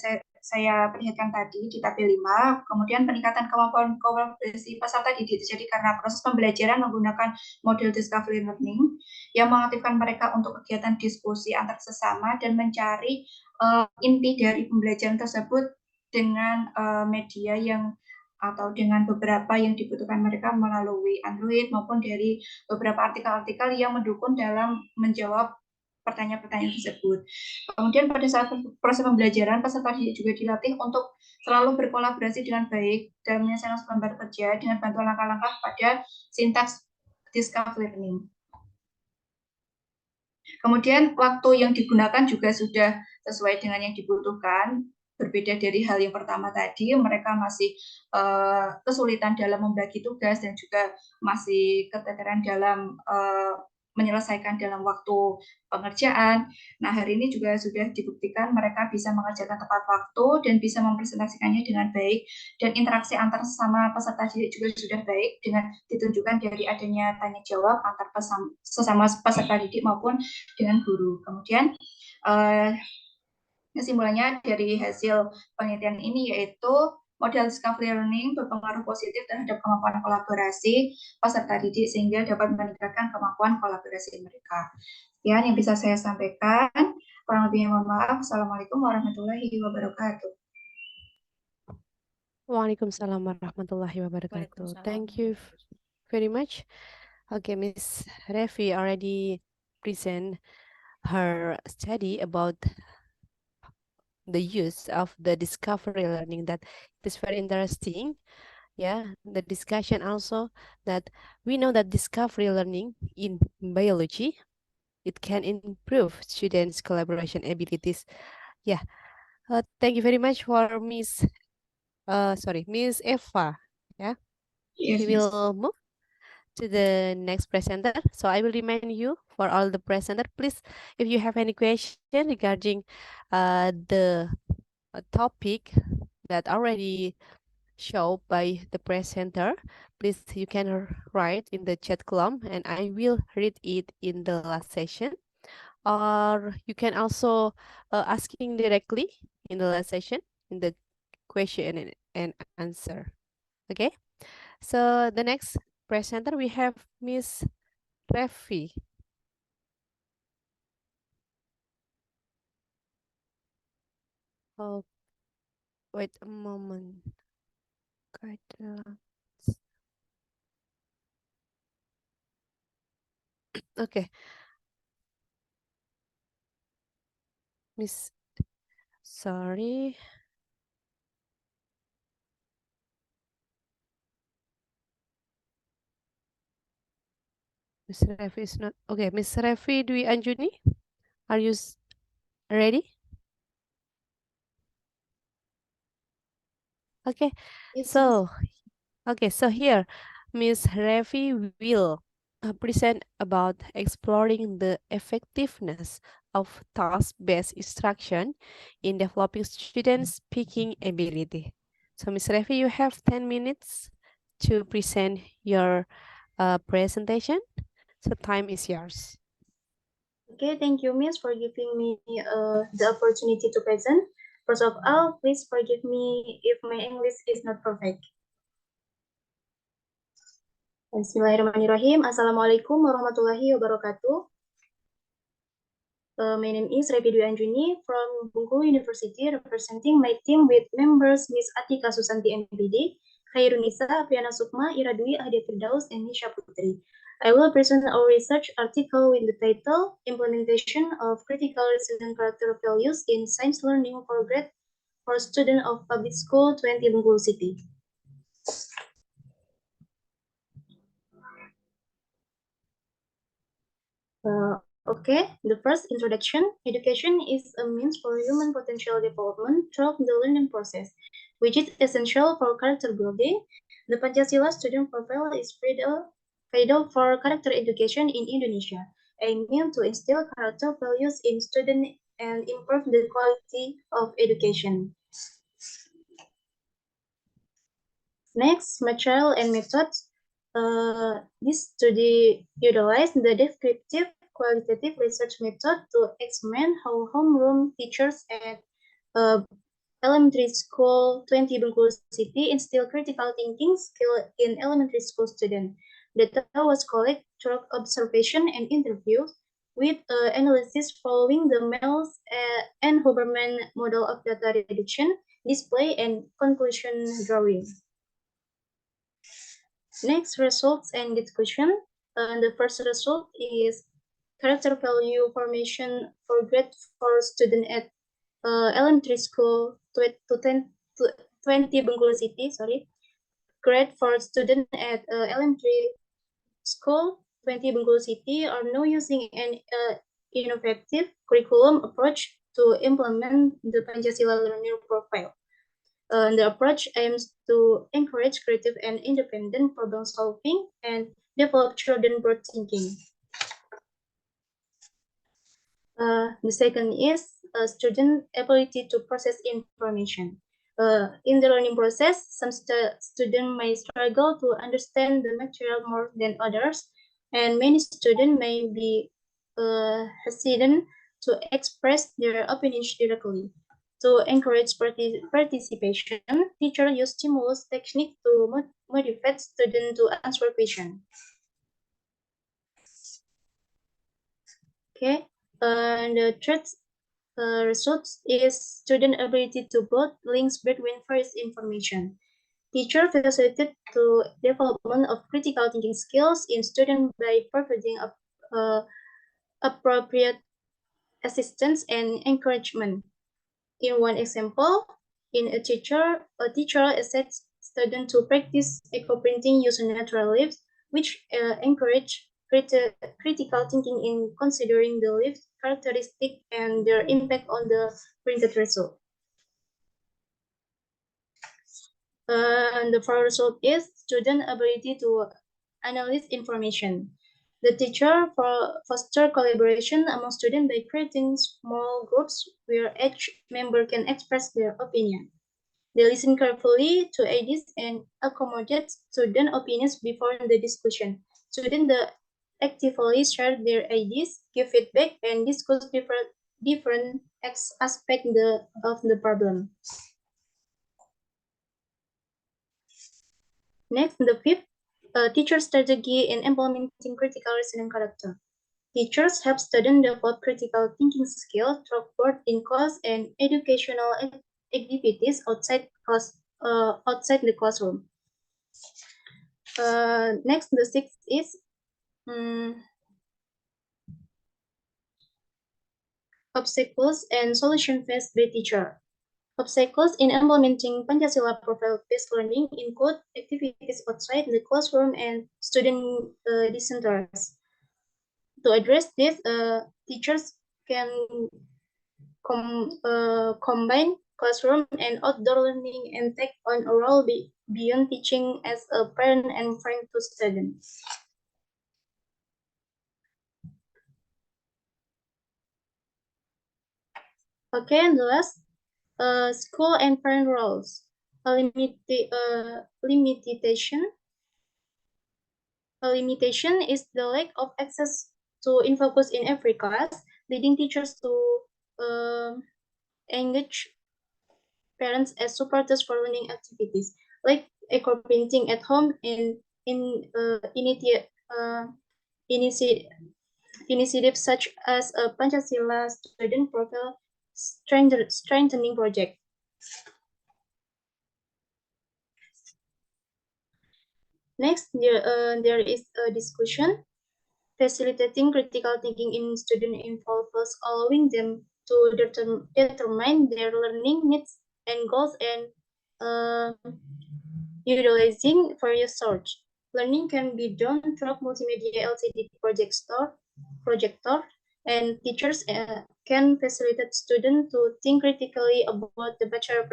saya perlihatkan tadi di tabel 5. Kemudian peningkatan kemampuan kolaborasi peserta didik terjadi karena proses pembelajaran menggunakan model discovery learning yang mengaktifkan mereka untuk kegiatan diskusi antar sesama dan mencari inti dari pembelajaran tersebut dengan media yang atau dengan beberapa yang dibutuhkan mereka melalui Android maupun dari beberapa artikel-artikel yang mendukung dalam menjawab pertanyaan-pertanyaan tersebut. Kemudian pada saat proses pembelajaran, peserta didik juga dilatih untuk selalu berkolaborasi dengan baik dalam menyelesaikan lembar kerja dengan bantuan langkah-langkah pada sintaks discovery learning. Kemudian waktu yang digunakan juga sudah sesuai dengan yang dibutuhkan. Berbeda dari hal yang pertama tadi, mereka masih kesulitan dalam membagi tugas dan juga masih keteteran dalam menyelesaikan dalam waktu pengerjaan. Nah, hari ini juga sudah dibuktikan mereka bisa mengerjakan tepat waktu dan bisa mempresentasikannya dengan baik, dan interaksi antar sesama peserta didik juga sudah baik dengan ditunjukkan dari adanya tanya jawab antar sesama peserta didik maupun dengan guru. Kemudian kesimpulannya dari hasil penelitian ini yaitu model discovery learning berpengaruh positif terhadap kemampuan kolaborasi peserta didik sehingga dapat meningkatkan kemampuan kolaborasi mereka. Sekian yang bisa saya sampaikan. Kurang lebihnya mohon maaf. Assalamualaikum warahmatullahi wabarakatuh. Waalaikumsalam warahmatullahi wabarakatuh. Thank you very much. Okay, Miss Revi already present her study about the use of the discovery learning. That is very interesting. Yeah, the discussion also that we know that discovery learning in biology, it can improve students' collaboration abilities. Yeah, thank you very much for Miss Eva. Yeah, Yes, we will move to the next presenter. So I will remind you for all the presenter, please, if you have any question regarding the topic that already shown by the presenter, please you can write in the chat column and I will read it in the last session. Or you can also asking directly in the last session in the question and answer. Okay, so the next presenter we have Miss Revi. Oh, wait a moment. Okay, Miss. Sorry. Miss Revi is not okay. Miss Revi Dwi Anjuni, are you ready? Okay, yes, so here Miss Revi will present about exploring the effectiveness of task-based instruction in developing students' speaking ability. So Miss Revi, you have 10 minutes to present your presentation. So time is yours. Okay, thank you, Miss, for giving me the opportunity to present. First of all, please forgive me if my English is not perfect. Bismillahirrahmanirrahim. Assalamualaikum warahmatullahi wabarakatuh. My name is Revi Dwi Anjuni from Bengkulu University, representing my team with members Miss Atika Susanti MPD, Khairunisa, Apriana Sukma, Ira Dwi, Ahdia Firdaus, and Nisha Putri. I will present our research article with the title Implementation of Critical Resident Character Values in Science Learning for Grade for Students of Public School 20 Bengkulu City. Okay, the first introduction. Education is a means for human potential development through the learning process, which is essential for character building. The Pancasila student profile is vital for character education in Indonesia, aiming to instill character values in students and improve the quality of education. Next, material and methods. This study utilized the descriptive qualitative research method to examine how homeroom teachers at elementary school 20 Bengkulu City instill critical thinking skill in elementary school students. Data was collected through observation and interviews with analysis following the Mills and Huberman model of data reduction, display, and conclusion drawing. Next, results and discussion. The first result is character value formation for grade 4 student at elementary school to 20 Bengkulu City, sorry. Grade 4 student at elementary school 20 Bengkulu City are now using an innovative curriculum approach to implement the Pancasila learning profile. The approach aims to encourage creative and independent problem solving and develop children broad thinking. The second is student ability to process information. In the learning process, some students may struggle to understand the material more than others, and many students may be hesitant to express their opinions directly. To encourage participation, teachers use stimulus technique to motivate students to answer questions. Okay, and the third result is student ability to build links between various information. Teacher facilitated the development of critical thinking skills in students by providing appropriate assistance and encouragement. In one example, a teacher asks students to practice eco-printing using natural leaves, which encourage critical thinking in considering the leaf characteristic and their impact on the printed result. And the fourth result is student ability to analyze information. The teacher foster collaboration among students by creating small groups where each member can express their opinion. They listen carefully to ideas and accommodate student opinions before the discussion. Students actively share their ideas, give feedback, and discuss different aspects of the problem. Next, the fifth, teacher strategy in implementing critical reasoning character. Teachers help students develop critical thinking skills through both in-class and educational activities outside the classroom. Next, the sixth is obstacles and solution faced by teacher. Obstacles in implementing Pancasila profile-based learning include activities outside the classroom and student dissenters. To address this, teachers can combine classroom and outdoor learning and take on a role beyond teaching as a parent and friend to students. Okay, and the last, school and parent roles. A limitation is the lack of access to InfoCourse in every class, leading teachers to engage parents as supporters for learning activities, like eco-printing at home and initiatives such as a Pancasila student profile strengthening project. Next, there is a discussion. Facilitating critical thinking in student involves allowing them to determine their learning needs and goals and utilizing various sources. Learning can be done through multimedia LCD projector, and teachers can facilitate students to think critically about the future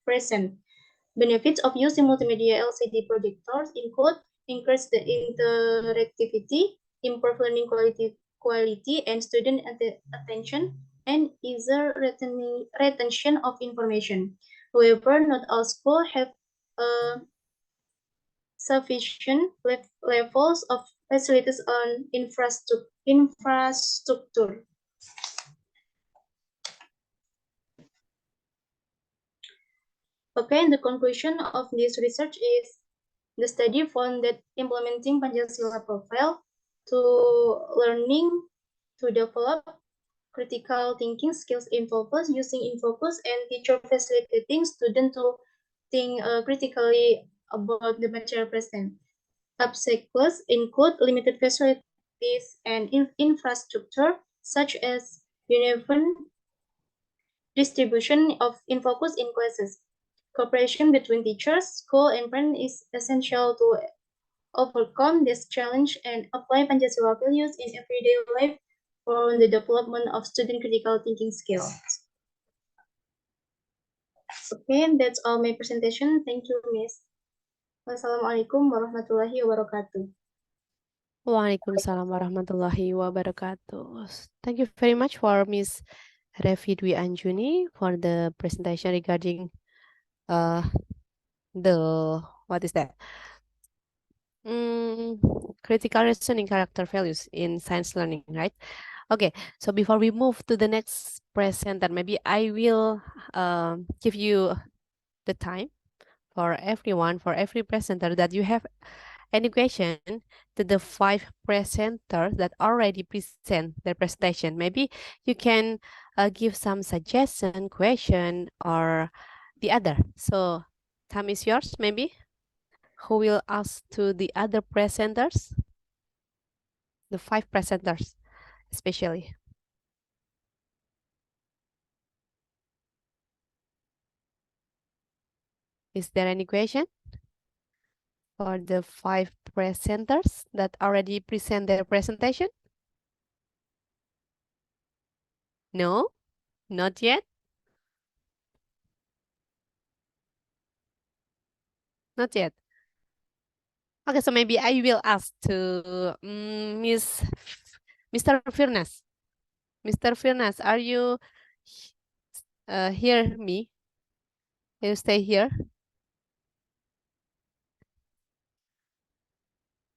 present. Benefits of using multimedia LCD projectors include increase the interactivity, improve learning quality and student attention, and easier retention of information. However, not all schools have sufficient levels of facilities on infrastructure. Okay, and the conclusion of this research is the study found that implementing Pancasila profile to learning to develop critical thinking skills in focus, using in focus, and teacher facilitating students to think critically about the material present. Obstacles include limited facilities and infrastructure, such as uneven distribution of in focus in classes. Cooperation between teachers, school, and parents is essential to overcome this challenge and apply Pancasila values in everyday life for the development of student critical thinking skills. Okay, that's all my presentation. Thank you, Miss. Wassalamualaikum warahmatullahi wabarakatuh. Waalaikumsalam warahmatullahi wabarakatuh. Thank you very much for Miss Revi Dwi Anjuni for the presentation regarding the what is that? Critical reasoning character values in science learning, right? Okay, so before we move to the next presenter, maybe I will give you the time for everyone, for every presenter that you have any question to the 5 presenters that already present their presentation. Maybe you can give some suggestion, question, or the other. So time is yours, maybe. Who will ask to the other presenters? The 5 presenters, especially. Is there any question for the 5 presenters that already present their presentation? No, not yet. Not yet. Okay, so maybe I will ask to Mr. Firnas. Mr. Firnas, are you hear me? You stay here.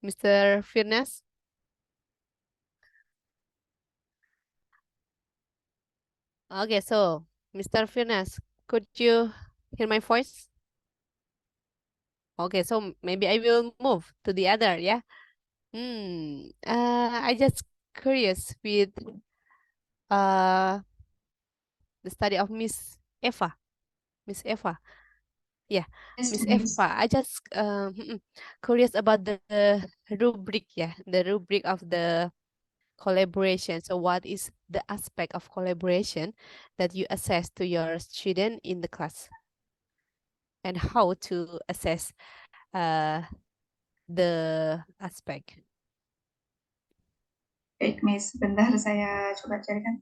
Mr. Firnas? Okay, so Mr. Firnas, could you hear my voice? Okay, so maybe I will move to the other, yeah? I just curious with the study of Miss Eva. Miss Eva. Yeah, Yes, Miss Miss. Eva, I just curious about the rubric, yeah, the rubric of the collaboration. So what is the aspect of collaboration that you assess to your student in the class? And how to assess the aspect? Baik, Miss. Bentar saya coba carikan.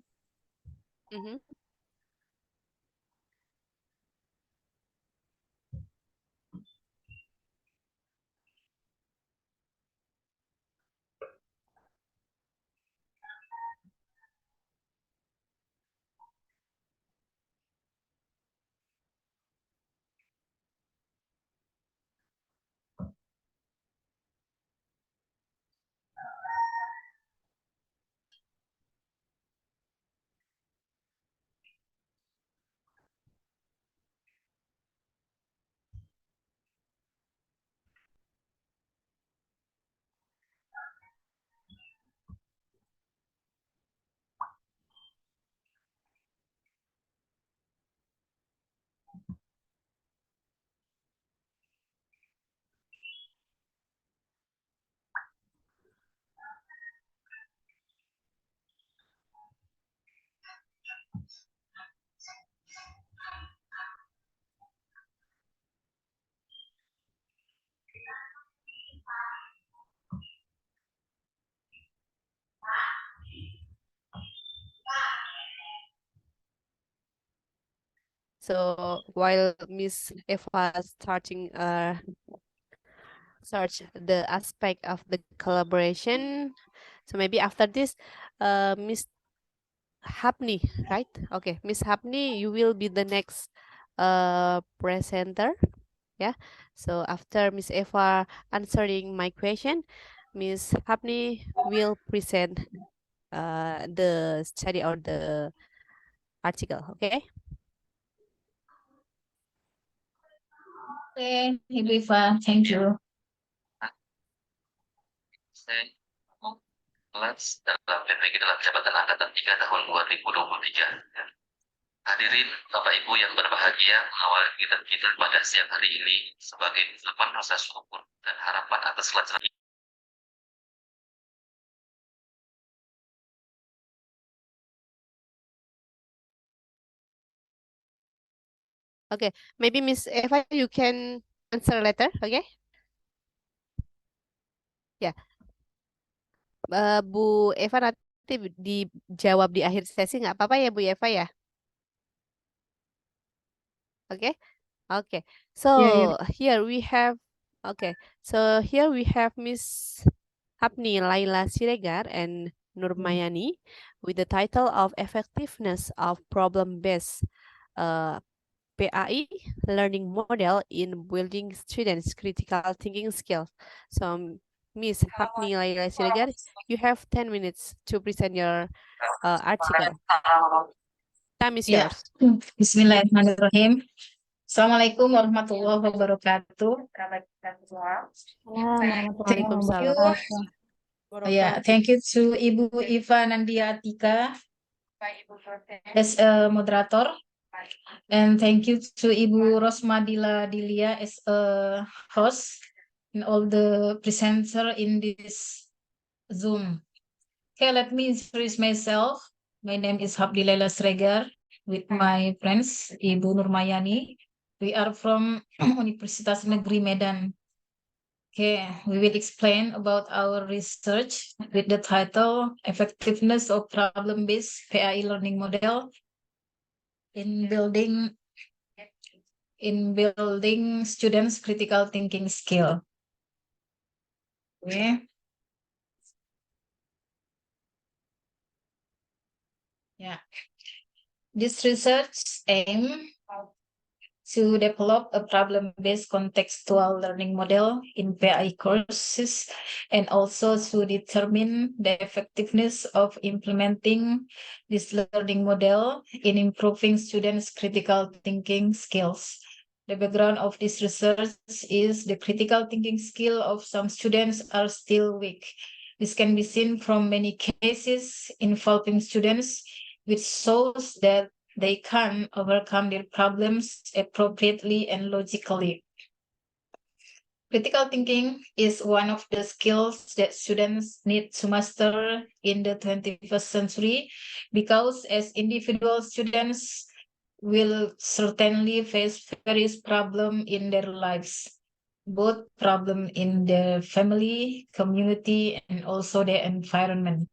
So while Miss Eva starting search the aspect of the collaboration, so maybe after this, Miss Hapni, right? Okay, Miss Hapni, you will be the next presenter. Yeah. So after Miss Eva answering my question, Miss Hapni will present the study or the article. Okay. Okay, Ibu Iva, thank you. Dalam PPG dalam Jabatan Angkatan 3 tahun 2023. Hadirin Bapak Ibu yang berbahagia, mengawali kegiatan kita pada siang hari ini sebagai ungkapan rasa syukur dan harapan atas kelancaran. Okay, maybe Miss Eva, you can answer later. Okay. Ya. Bu Eva nanti dijawab di akhir sesi nggak apa-apa ya Bu Eva ya? Okay. Okay. So here we have Miss Hapni Laila Siregar and Nurmayani with the title of Effectiveness of Problem-Based PAI Learning Model in Building Students' Critical Thinking Skills. So Miss Hapni Laila Siregar, you have 10 minutes to present your article. Time is Ya, yours. Bismillahirrahmanirrahim. Assalamualaikum warahmatullahi wabarakatuh. Waalaikumsalam. Yeah, thank you to Ibu Iva Nandia Atika as a moderator, and thank you to Ibu Rosmadila Dilia as a host, and all the presenter in this Zoom. Okay, let me introduce myself. My name is Habdilaila Sregar with my friends Ibu Nurmayani. We are from Universitas Negeri Medan. Okay, we will explain about our research with the title Effectiveness of Problem-Based PAI Learning Model in building students' critical thinking skill. Okay. Yeah. This research aim to develop a problem-based contextual learning model in PAI courses, and also to determine the effectiveness of implementing this learning model in improving students' critical thinking skills. The background of this research is the critical thinking skill of some students are still weak. This can be seen from many cases involving students, which shows that they can overcome their problems appropriately and logically. Critical thinking is one of the skills that students need to master in the 21st century, because as individual students will certainly face various problems in their lives, both problem in their family, community, and also their environment.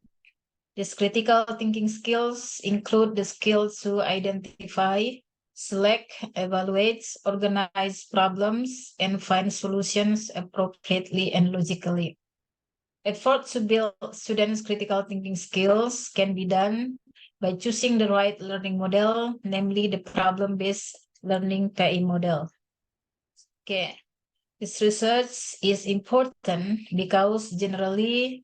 These critical thinking skills include the skill to identify, select, evaluate, organize problems, and find solutions appropriately and logically. Effort to build students' critical thinking skills can be done by choosing the right learning model, namely the problem-based learning PAI model. Okay. This research is important because generally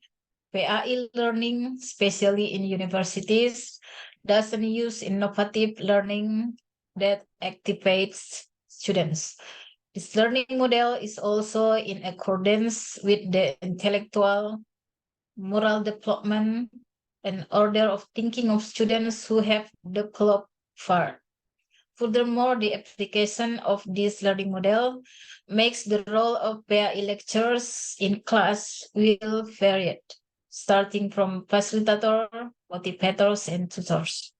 PAI learning, especially in universities, doesn't use innovative learning that activates students. This learning model is also in accordance with the intellectual, moral development, and order of thinking of students who have developed far. Furthermore, the application of this learning model makes the role of PAI lecturers in class will vary, starting from facilitator, motivators, and tutors.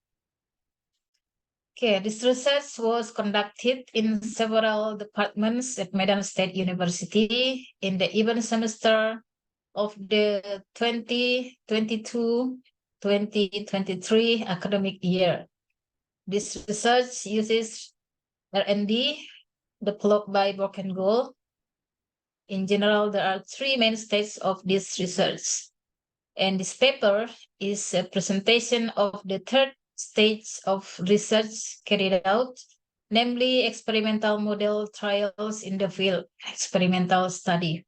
Okay, this research was conducted in several departments at Medan State University in the even semester of the 2022-2023 academic year. This research uses R&D developed by Bork and Gold. In general, there are three main stages of this research. And this paper is a presentation of the third stage of research carried out, namely experimental model trials in the field, experimental study.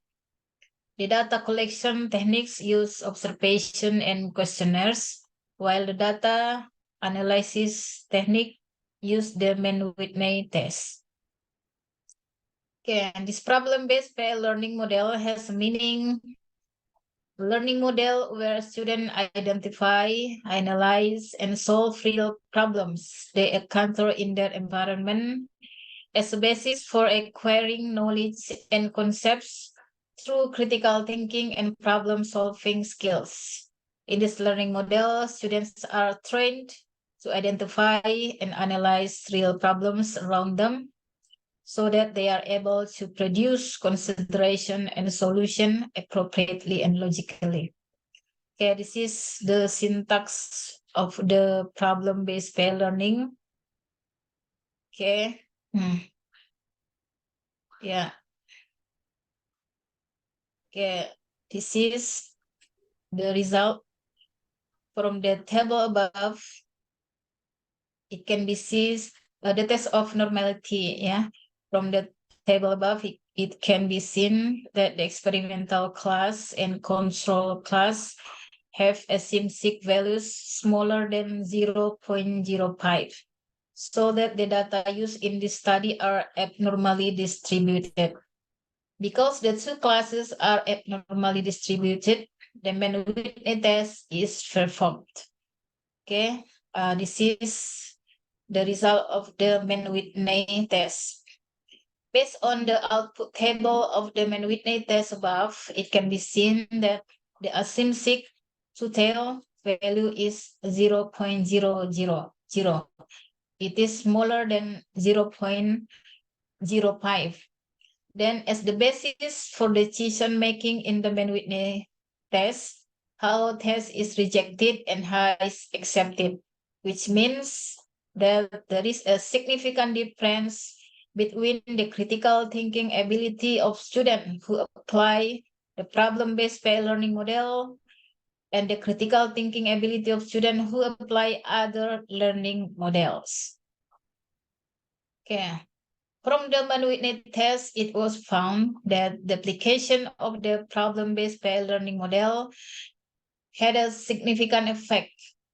The data collection techniques use observation and questionnaires, while the data analysis technique use the Mann-Whitney test. Okay, and this problem-based pair learning model has a meaning learning model where students identify, analyze, and solve real problems they encounter in their environment as a basis for acquiring knowledge and concepts through critical thinking and problem-solving skills. In this learning model, students are trained to identify and analyze real problems around them so that they are able to produce consideration and solution appropriately and logically. Okay, this is the syntax of the problem-based pair learning. Okay. Yeah. Okay, this is the result from the table above. It can be seen the test of normality. Yeah, from the table above, it can be seen that the experimental class and control class have asymptotic values smaller than 0.05, so that the data used in this study are abnormally distributed. Because the two classes are abnormally distributed, the Mann-Whitney test is performed. Okay, this is the result of the Mann-Whitney test. Based on the output table of the Mann-Whitney test above, it can be seen that the asymptotic two-tail value is 0.000. It is smaller than 0.05. Then as the basis for decision making in the Mann-Whitney test, how test is rejected and how is accepted, which means that there is a significant difference between the critical thinking ability of students who apply the problem-based pair learning model and the critical thinking ability of students who apply other learning models. Okay. From the Mann-Whitney test, it was found that the application of the problem-based pair learning model had a significant effect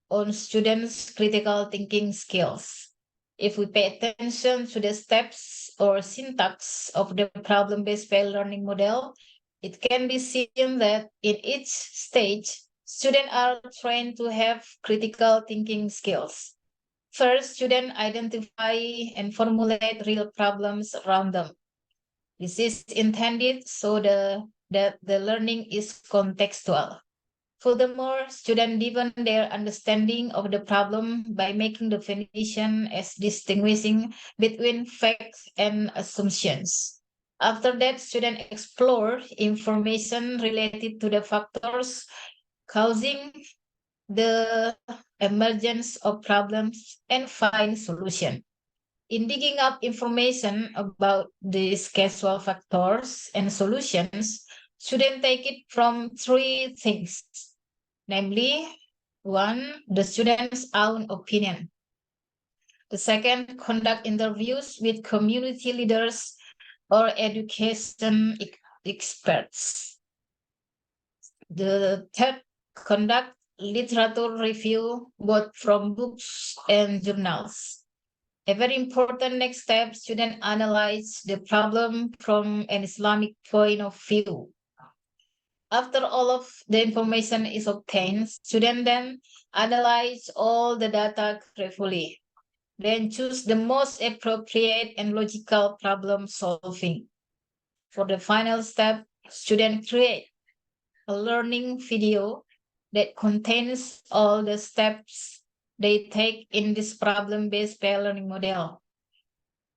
on students' critical thinking skills. If we pay attention to the steps or syntax of the problem-based pair learning model, it can be seen that in each stage, students are trained to have critical thinking skills. First, students identify and formulate real problems around them. This is intended so that the learning is contextual. Furthermore, students deepen their understanding of the problem by making definition as distinguishing between facts and assumptions. After that, students explore information related to the factors causing the emergence of problems and find solution. In digging up information about these causal factors and solutions, students take it from three things, namely, one, the student's own opinion. The second, conduct interviews with community leaders or education experts. The third, conduct literature review both from books and journals. A very important next step, students analyze the problem from an Islamic point of view. After all of the information is obtained, students then analyze all the data carefully, then choose the most appropriate and logical problem solving. For the final step, students create a learning video that contains all the steps they take in this problem-based pair learning model.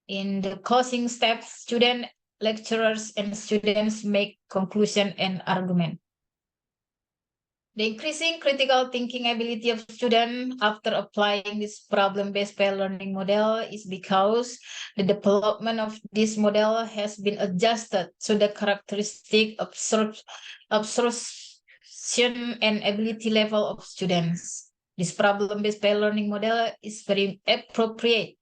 In the closing steps, students, lecturers, and students make conclusion and argument. The increasing critical thinking ability of students after applying this problem-based pair learning model is because the development of this model has been adjusted to the characteristic observed perception and ability level of students. This problem-based learning model is very appropriate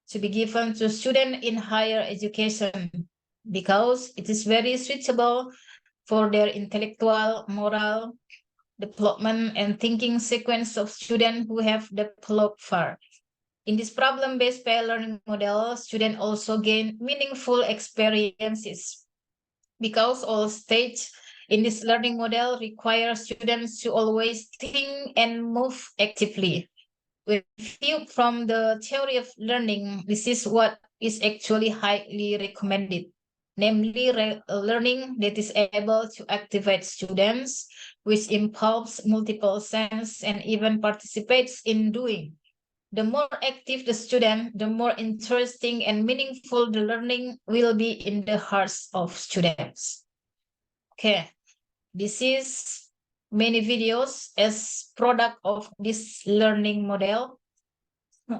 to be given to students in higher education because it is very suitable for their intellectual, moral development and thinking sequence of students who have developed far. In this problem-based learning model, students also gain meaningful experiences because all stages in this learning model require students to always think and move actively. When viewed from the theory of learning, this is what is actually highly recommended, namely learning that is able to activate students, which involves multiple sense and even participates in doing. The more active the student, the more interesting and meaningful the learning will be in the hearts of students. Okay, this is many videos as product of this learning model.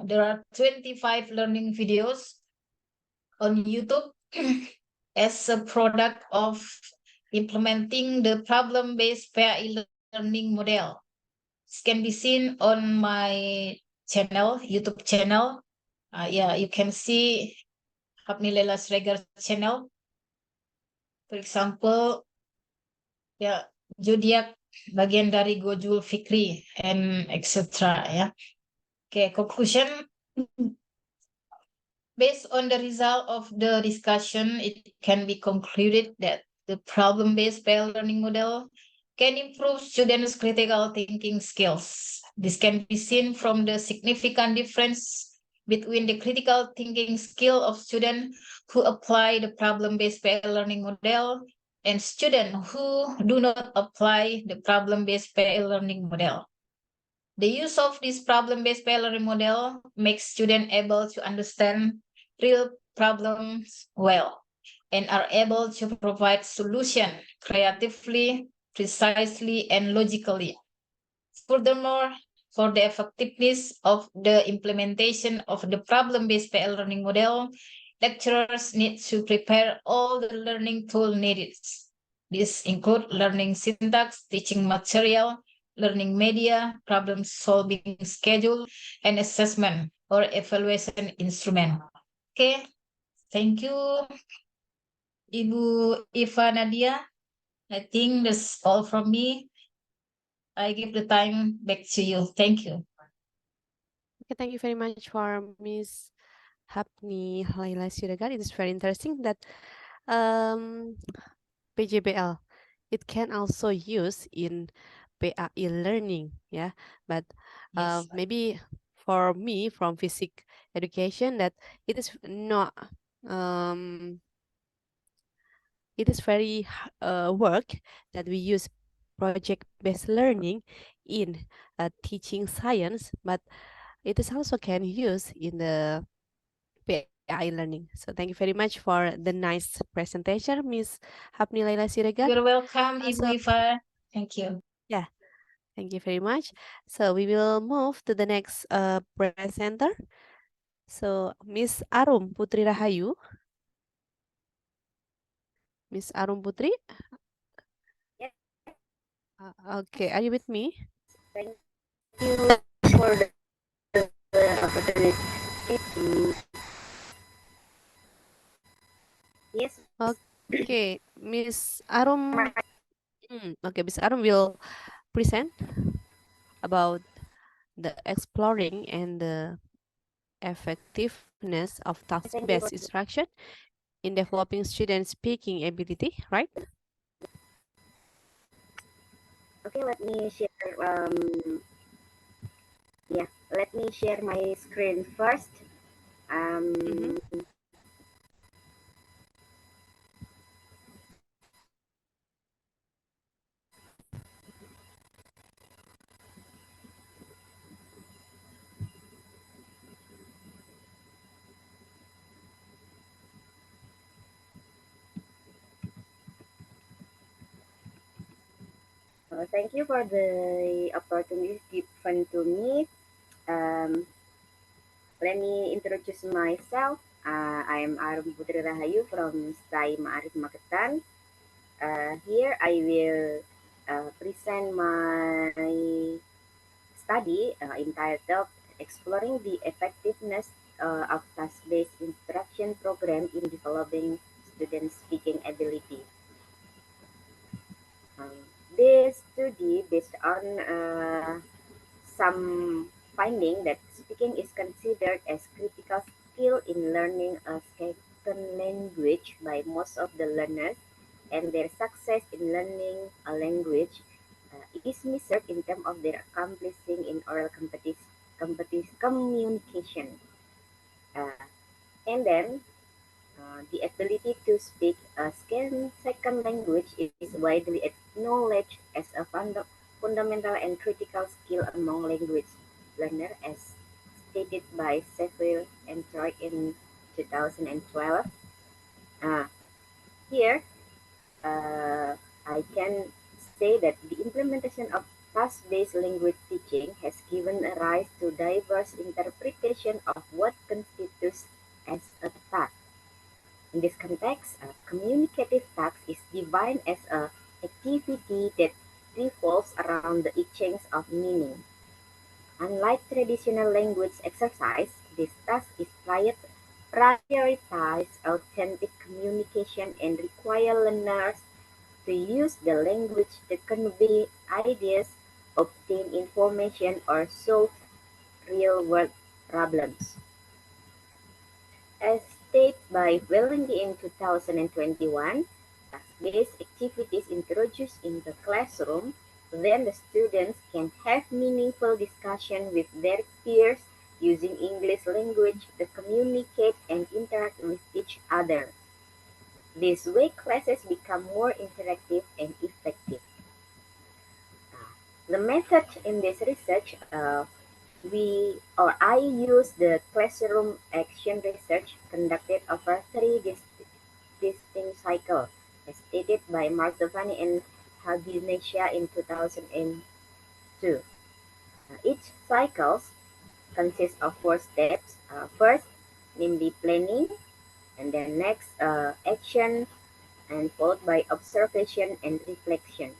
There are 25 learning videos on YouTube as a product of implementing the problem-based pair e-learning model. This can be seen on my channel, YouTube channel. Yeah, you can see Hapni Lela Sregar channel. For example, ya zodiak bagian dari Gojul Fikri and etc. Ya. Okay, conclusion. Based on the result of the discussion, it can be concluded that the problem-based learning model can improve students' critical thinking skills. This can be seen from the significant difference between the critical thinking skill of students who apply the problem-based learning model and students who do not apply the problem-based learning model. The use of this problem-based learning model makes students able to understand real problems well and are able to provide solutions creatively, precisely, and logically. Furthermore, for the effectiveness of the implementation of the problem-based learning model, lecturers need to prepare all the learning tools needed. These include learning syntax, teaching material, learning media, problem-solving schedule, and assessment or evaluation instrument. Okay, thank you, Ibu Iva Nadia. I think that's all from me. I give the time back to you. Thank you. Okay, thank you very much for Miss Hapni Laila Siregar. It is very interesting that PJBL it can also use in PAI learning, yeah. But Yes. maybe for me from physics education that it is not it is very work that we use project-based learning in teaching science, but it is also can use in the PAI learning. So thank you very much for the nice presentation, Miss Hapni Laila Siregar. You're welcome, Ibu So Iva. Thank you. yeah, thank you very much. So we will move to the next presenter. So Miss Arum Putri Rahayu. Miss Arum Putri. Okay, are you with me? Thank you for the opportunity. Yes. Okay, Miss Arum. Okay, Miss Arum will present about the exploring and the effectiveness of task-based instruction in developing student speaking ability, right? Okay, let me share. Yeah, let me share my screen first. Thank you for the opportunity given to me. Let me introduce myself. I am Arum Putri Rahayu from STAI Ma'arif Magetan. Here I will present my study entitled Exploring the Effectiveness of Task-Based Instruction Program in Developing Student Speaking Ability. This study based on some finding that speaking is considered as critical skill in learning a second language by most of the learners, and their success in learning a language is measured in terms of their accomplishing in oral communication. Uh, and then the ability to speak a second language is widely acknowledged as a fundamental and critical skill among language learners, as stated by Sheffield and Troy in 2012. Uh, Here, I can say that the implementation of task-based language teaching has given rise to diverse interpretation of what constitutes as a task. In this context, a communicative task is defined as an activity that revolves around the exchange of meaning. Unlike traditional language exercise, this task is prioritize authentic communication and require learners to use the language to convey ideas, obtain information, or solve real-world problems. As stated by Valengi in 2021, task-based activities introduced in the classroom, then the students can have meaningful discussion with their peers using English language to communicate and interact with each other. This way classes become more interactive and effective. The method in this research, I use the classroom action research conducted over three distinct cycles, as stated by Mark Zavani and Haginesha in 2002. Each cycle consists of four steps. First, namely planning, and then next action, and followed by observation and reflection.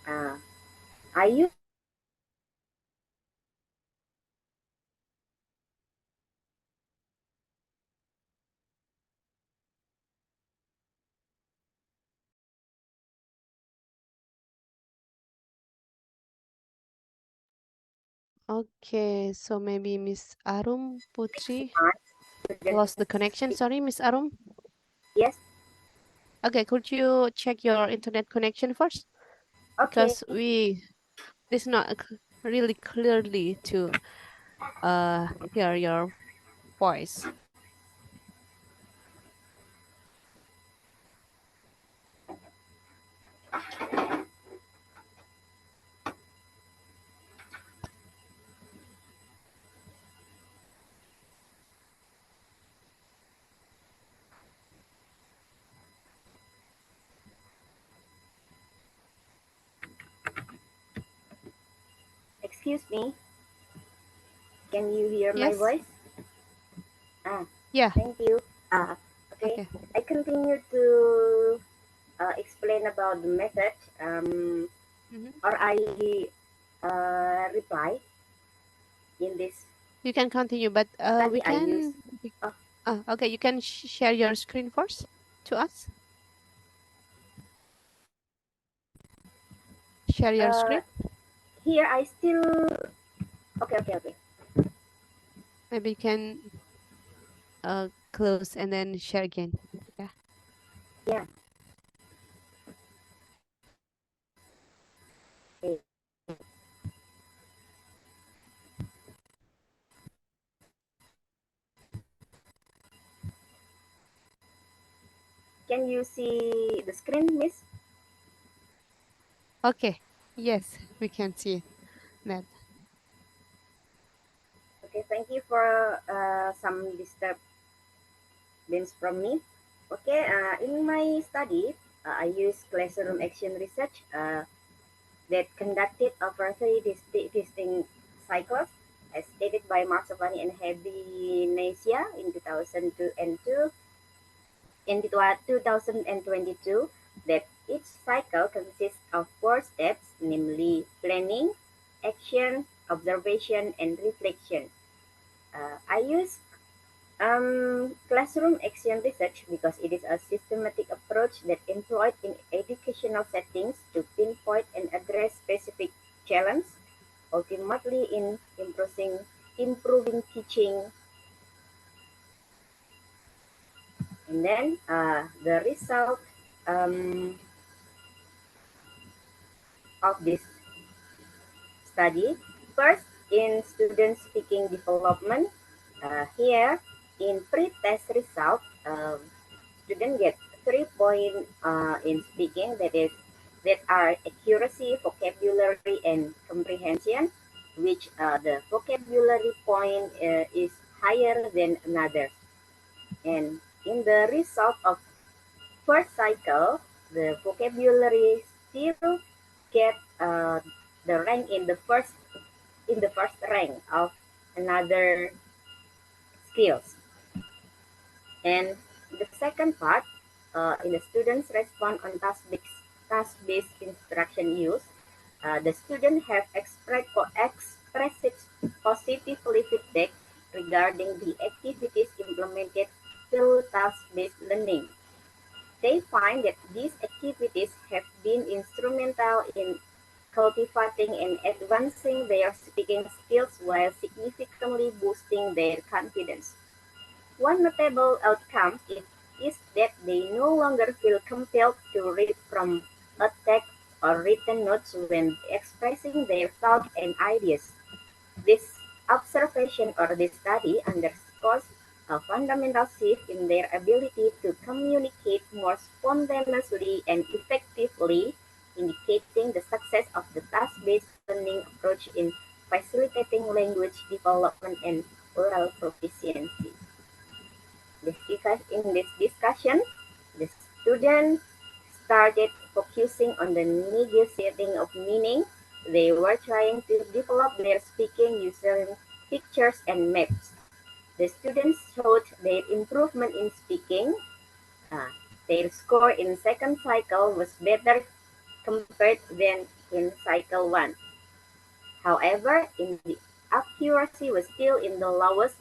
Uh, I use Okay, so maybe Miss Arum Putri smart lost the students. connection. Sorry, Miss Arum. Yes, Okay, could you check your internet connection first? okay. Because it's not really clearly to hear your voice. Excuse me. Can you hear my Yes. voice? Ah, Yeah. thank you. Okay. Okay. I continue to explain about the method, Mhm. or I reply in this You can continue, but we study I use. can. Oh, Okay, you can share your screen first to us. Share your uh, screen. here I still. Okay. Maybe you can close and then share again. Yeah. Yeah. Okay. Can you see the screen, Miss? Okay. Yes, we can see that. Okay. Thank you for some disturbance from me. Okay. In my study, I use classroom action research that conducted over three distinct cycles, as stated by Marsavani and Habinasia in 2002 and 2022, that each Each cycle consists of 4 steps, namely planning, action, observation, and reflection. I use classroom action research because it is a systematic approach that employed in educational settings to pinpoint and address specific challenges, ultimately in improving teaching. And then the result um, of this study. First, in student speaking development, here in pre-test result, student get 3 points in speaking, that are accuracy, vocabulary, and comprehension, which the vocabulary point is higher than another. And in the result of first cycle, the vocabulary still get the rank in the first rank of another skills. And the second part, in the students respond on task-based instruction use, the student have expressed positively feedback regarding the activities implemented through task-based learning. They find that these activities have been instrumental in cultivating and advancing their speaking skills while significantly boosting their confidence. One notable outcome is that they no longer feel compelled to read from a text or written notes when expressing their thoughts and ideas. This observation or this study underscores a fundamental shift in their ability to communicate more spontaneously and effectively, indicating the success of the task-based learning approach in facilitating language development and oral proficiency. In this discussion, the students started focusing on the negotiating of meaning. They were trying to develop their speaking using pictures and maps. The students showed their improvement in speaking. Uh, their score in second cycle was better compared than in cycle 1. However, in the accuracy was still in the lowest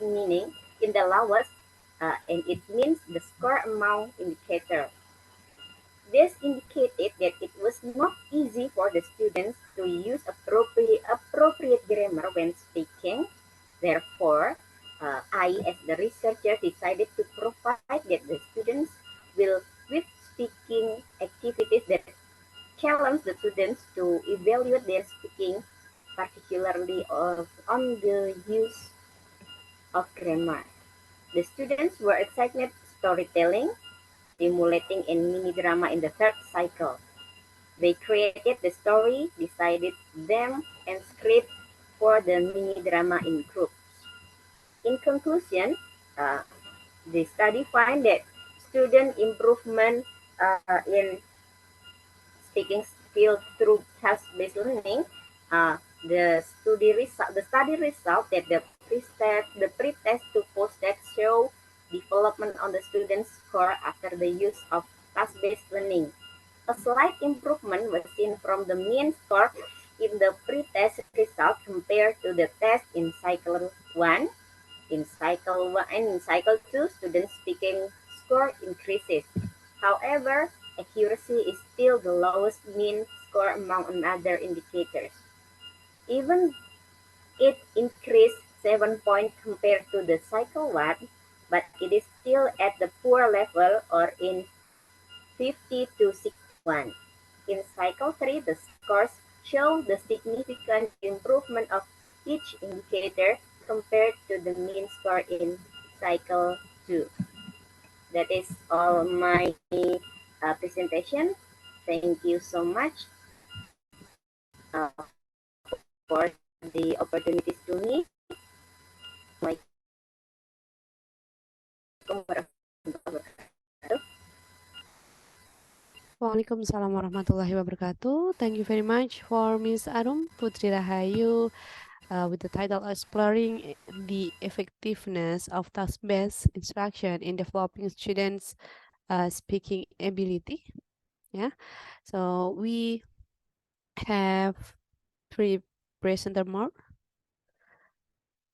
and it means the score amount indicator. This indicated that it was not easy for the students to use appropriate grammar when speaking. Therefore, I, as the researcher, decided to provide that the students will with speaking activities that challenge the students to evaluate their speaking, particularly on the use of grammar. The students were excited storytelling, simulating a mini drama in the third cycle. They created the story, decided them, and script for the mini drama in groups. In conclusion, uh, the study find that student improvement in speaking skill through task-based learning. Uh, the study result that the pre-test to post-test show development on the student's score after the use of task-based learning. A slight improvement was seen from the mean score in the pre-test result compared to the test in cycle 1. In cycle 1 and in cycle 2, students' speaking score increases. However, accuracy is still the lowest mean score among other indicators. Even it increased 7 points compared to the cycle 1, but it is still at the poor level or in 50 to 61. In cycle 3, the scores show the significant improvement of each indicator compared to the mean score in cycle 2. That is all my presentation. Thank you so much for the opportunities to me. Waalaikumsalam warahmatullahi wabarakatuh. Thank you very much for Ms. Arum Putri Rahayu with the title Exploring the Effectiveness of Task-Based Instruction in Developing Students' Speaking Ability. Yeah. So we have 3 presenter more.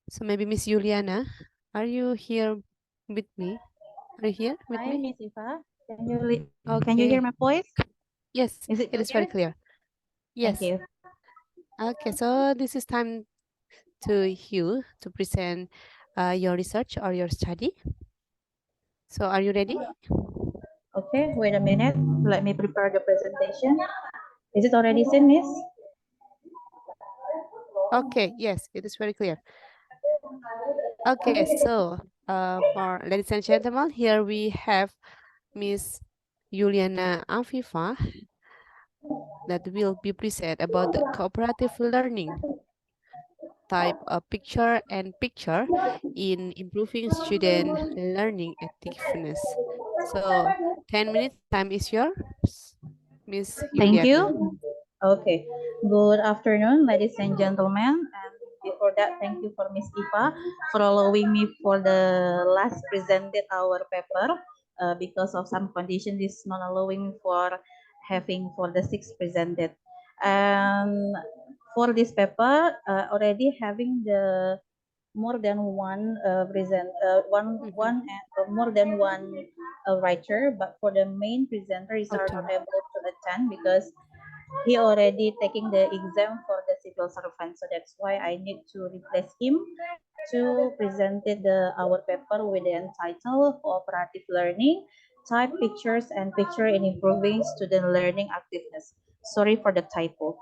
So maybe Miss Juliana, are you here with me? Are you here with Hi, me? Miss Eva. Can you hear Okay. my voice? Yes, Is it it is very clear? clear. Thank Yes. you. Okay, so this is time to you to present your research or your study. So are you ready? Okay, wait a minute. Let me prepare the presentation. Is it already seen, Miss? Okay, yes, it is very clear. Okay, so for ladies and gentlemen, here we have Miss Juliana Afifa that will be present about the cooperative learning type of picture and picture in improving student learning effectiveness. So 10 minutes time is yours, Miss Thank Juliana. you. Okay. Good afternoon, ladies and gentlemen. And before that, thank you for Miss Eva for allowing me for the last presented our paper. Because of some condition, this not allowing for having for the sixth presented. And for this paper, already having the more than one Mhm. more than one writer, but for the main presenters are not Author. able to attend because he already taking the exam for the civil servant, so that's why I need to replace him to present our paper with the title cooperative learning type pictures and picture in improving student learning activeness. Sorry for the typo.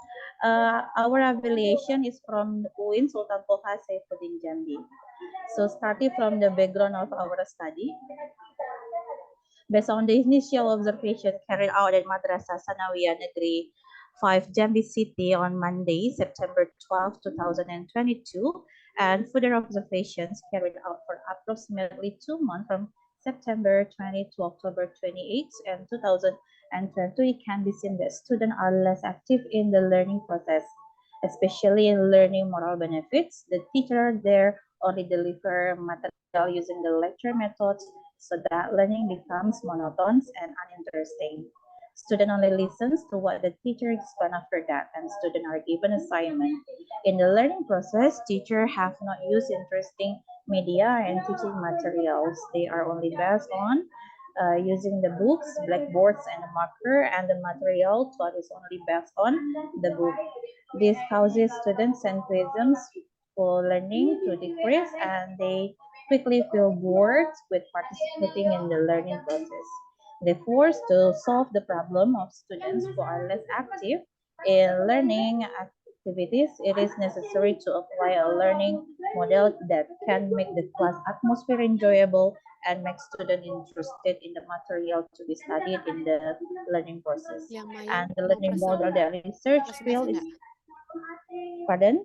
Our affiliation is from UIN Sultan Toha Saifuddin Jambi. So starting from the background of our study, based on the initial observation carried out at Madrasah Sanawiyah Negeri 5 Jambi City on Monday, September 12, 2022, and further observations carried out for approximately 2 months from September 20 to October 28 and 2020, it can be seen that students are less active in the learning process, especially in learning moral benefits. The teacher there only deliver material using the lecture methods so that learning becomes monotonous and uninteresting. Student only listens to what the teacher explains after that, and students are given assignment. In the learning process, teachers have not used interesting media and teaching materials. They are only based on using the books, blackboards, and a marker, and the material taught is only based on the book. This causes student centrism for learning to decrease, and they quickly feel bored with participating in the learning process. Therefore, to solve the problem of students who are less active in learning activities, it is necessary to apply a learning model that can make the class atmosphere enjoyable and make students interested in the material to be studied in the learning process. Yang Mayang And the mau learning model that research presentasi field is, enggak? pardon?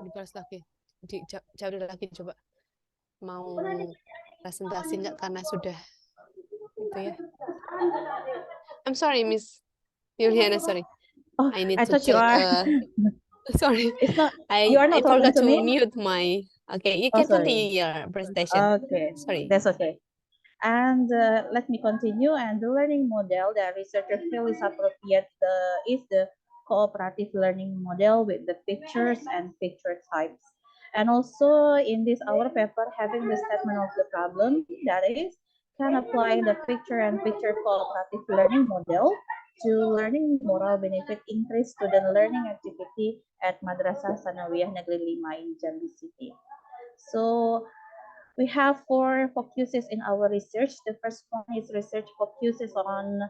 Dibalas lagi. Jauh lagi coba. Mau presentasi enggak karena sudah itu ya. I'm sorry, Miss Juliana, sorry. Oh, I need I to thought you check. are. Sorry, It's not. You are I not talking forgot to to me. mute my. Okay, you Oh, can sorry. continue your presentation. Okay, Sorry. that's okay. And let me continue. And the learning model that researcher feel is appropriate is the cooperative learning model with the pictures and picture types. And also in this our paper having the statement of the problem that is can apply the picture and picture cooperative learning model to learning moral benefit increase student learning activity at Madrasah Sanawiyah Negeri 5 in Jambi City. So we have four focuses in our research. The first one is research focuses on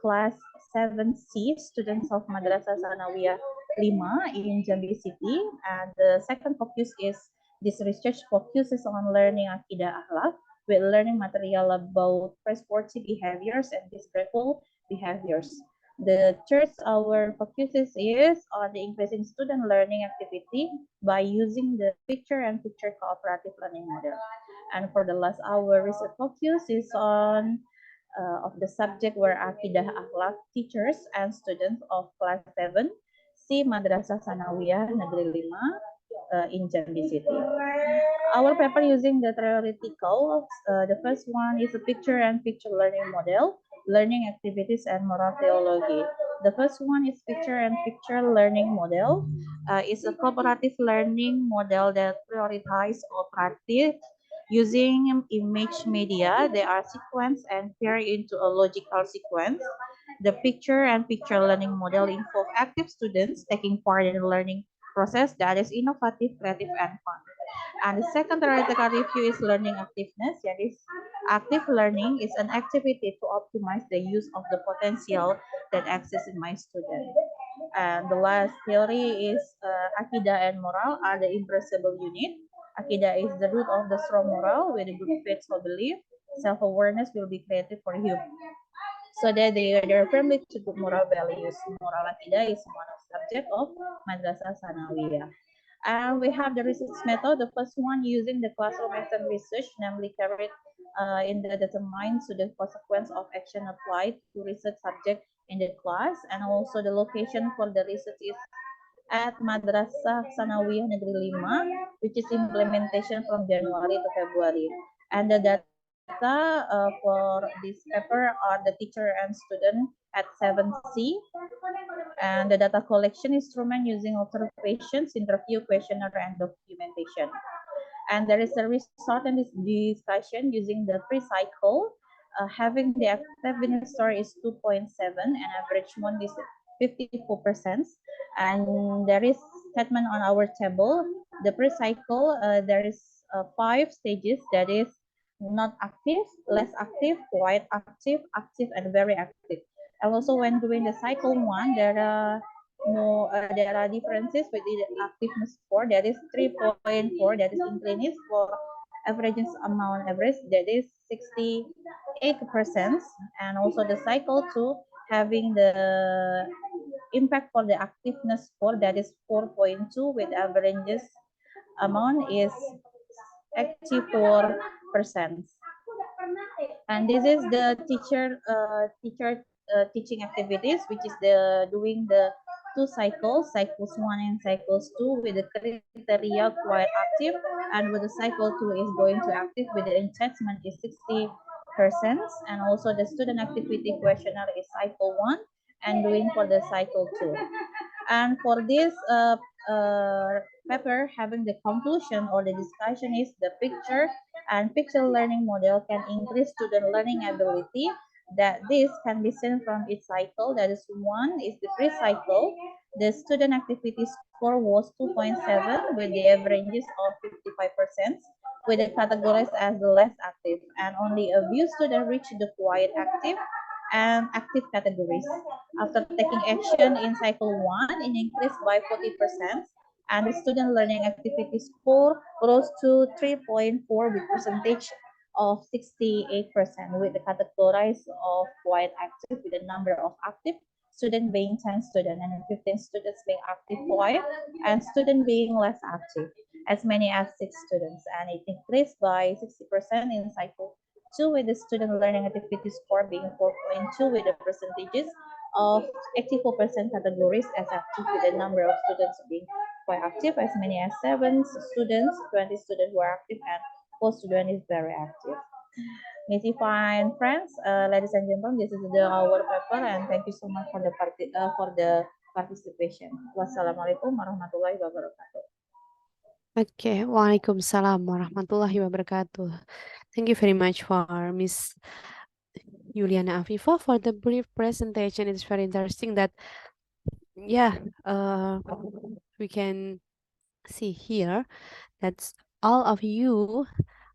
class 7C, students of Madrasah Sanawiyah 5 in Jambi City. And the second focus is this research focuses on learning Akidah Akhlak with learning material about trustworthy behaviors and disgraceful behaviors. The third, our focuses is on the increasing student learning activity by using the picture and picture cooperative learning model. And for the last hour, research focus is on of the subject where Akidah Akhlak teachers and students of class 7 C Madrasah Sanawiyah Negeri 5 in Jambi City. Our paper using the theoretical, the first one is a picture and picture learning model, learning activities and moral theology. The first one is picture and picture learning model. It's a cooperative learning model that prioritizes operative using image media. They are sequenced and paired into a logical sequence. The picture and picture learning model involve active students taking part in the learning process that is innovative, creative, and fun. And the second theoretical review is learning activeness. That is, active learning is an activity to optimize the use of the potential that exists in my student. And the last theory is Akidah and moral are the impressible unit. Akidah is the root of the strong moral with a good faith or belief. Self-awareness will be created for human so that they are firmly to good moral values. Moral Akidah is one of subject of Madrasah Sanawiyah. And we have the research method. The first one using the classroom action research, namely carried in the determine so the consequence of action applied to research subject in the class, and also the location for the research is at Madrasah Sanawiyah Negeri 5, which is implementation from January to February. And the data for this paper are the teacher and student at 7C, and the data collection instrument using observations, interview, questionnaire, and documentation. And there is a result and discussion using the pre-cycle. Having the activeness score is 2.7 and average one is 54%. And there is statement on our table. The pre-cycle, there is 5 stages, that is not active, less active, quite active, active, and very active. And also when doing the cycle 1, there are there are differences with the activeness score, that is 3.4, that is inclined for averages amount average, that is 68%, and also the cycle 2 having the impact for the activeness score, that is 4.2 with averages amount is 84%. And this is the teaching activities, which is the doing the 2 cycles, cycles 1 and cycles 2 with the criteria quite active, and with the cycle 2 is going to active with the engagement is 60%, and also the student activity questionnaire is cycle 1 and doing for the cycle 2. And for this paper, having the conclusion or the discussion is the picture and picture learning model can increase student learning ability. That this can be seen from its cycle. That is, one is the pre-cycle. The student activity score was 2.7 with the averages of 55%, with the categories as the less active, and only a few students reached the quite active and active categories. After taking action in cycle 1, it increased by 40%, and the student learning activity score rose to 3.4 with percentage of 68%, with the categories of quite active with the number of active student being 10 students and 15 students being active quite, and student being less active, as many as 6 students, and it increased by 60% in cycle 2 with the student learning activity score being 4.2 with the percentages of 84% categories as active, with the number of students being quite active, as many as 7 students, 20 students who are active, and 4 students is very active. Missy fine friends, ladies and gentlemen, this is our paper, and thank you so much for the participation. Wassalamualaikum warahmatullahi wabarakatuh. Okay, Waalaikumsalam warahmatullahi wabarakatuh. Thank you very much for Miss Juliana Afifa for the brief presentation. It's very interesting that, yeah, we can see here that all of you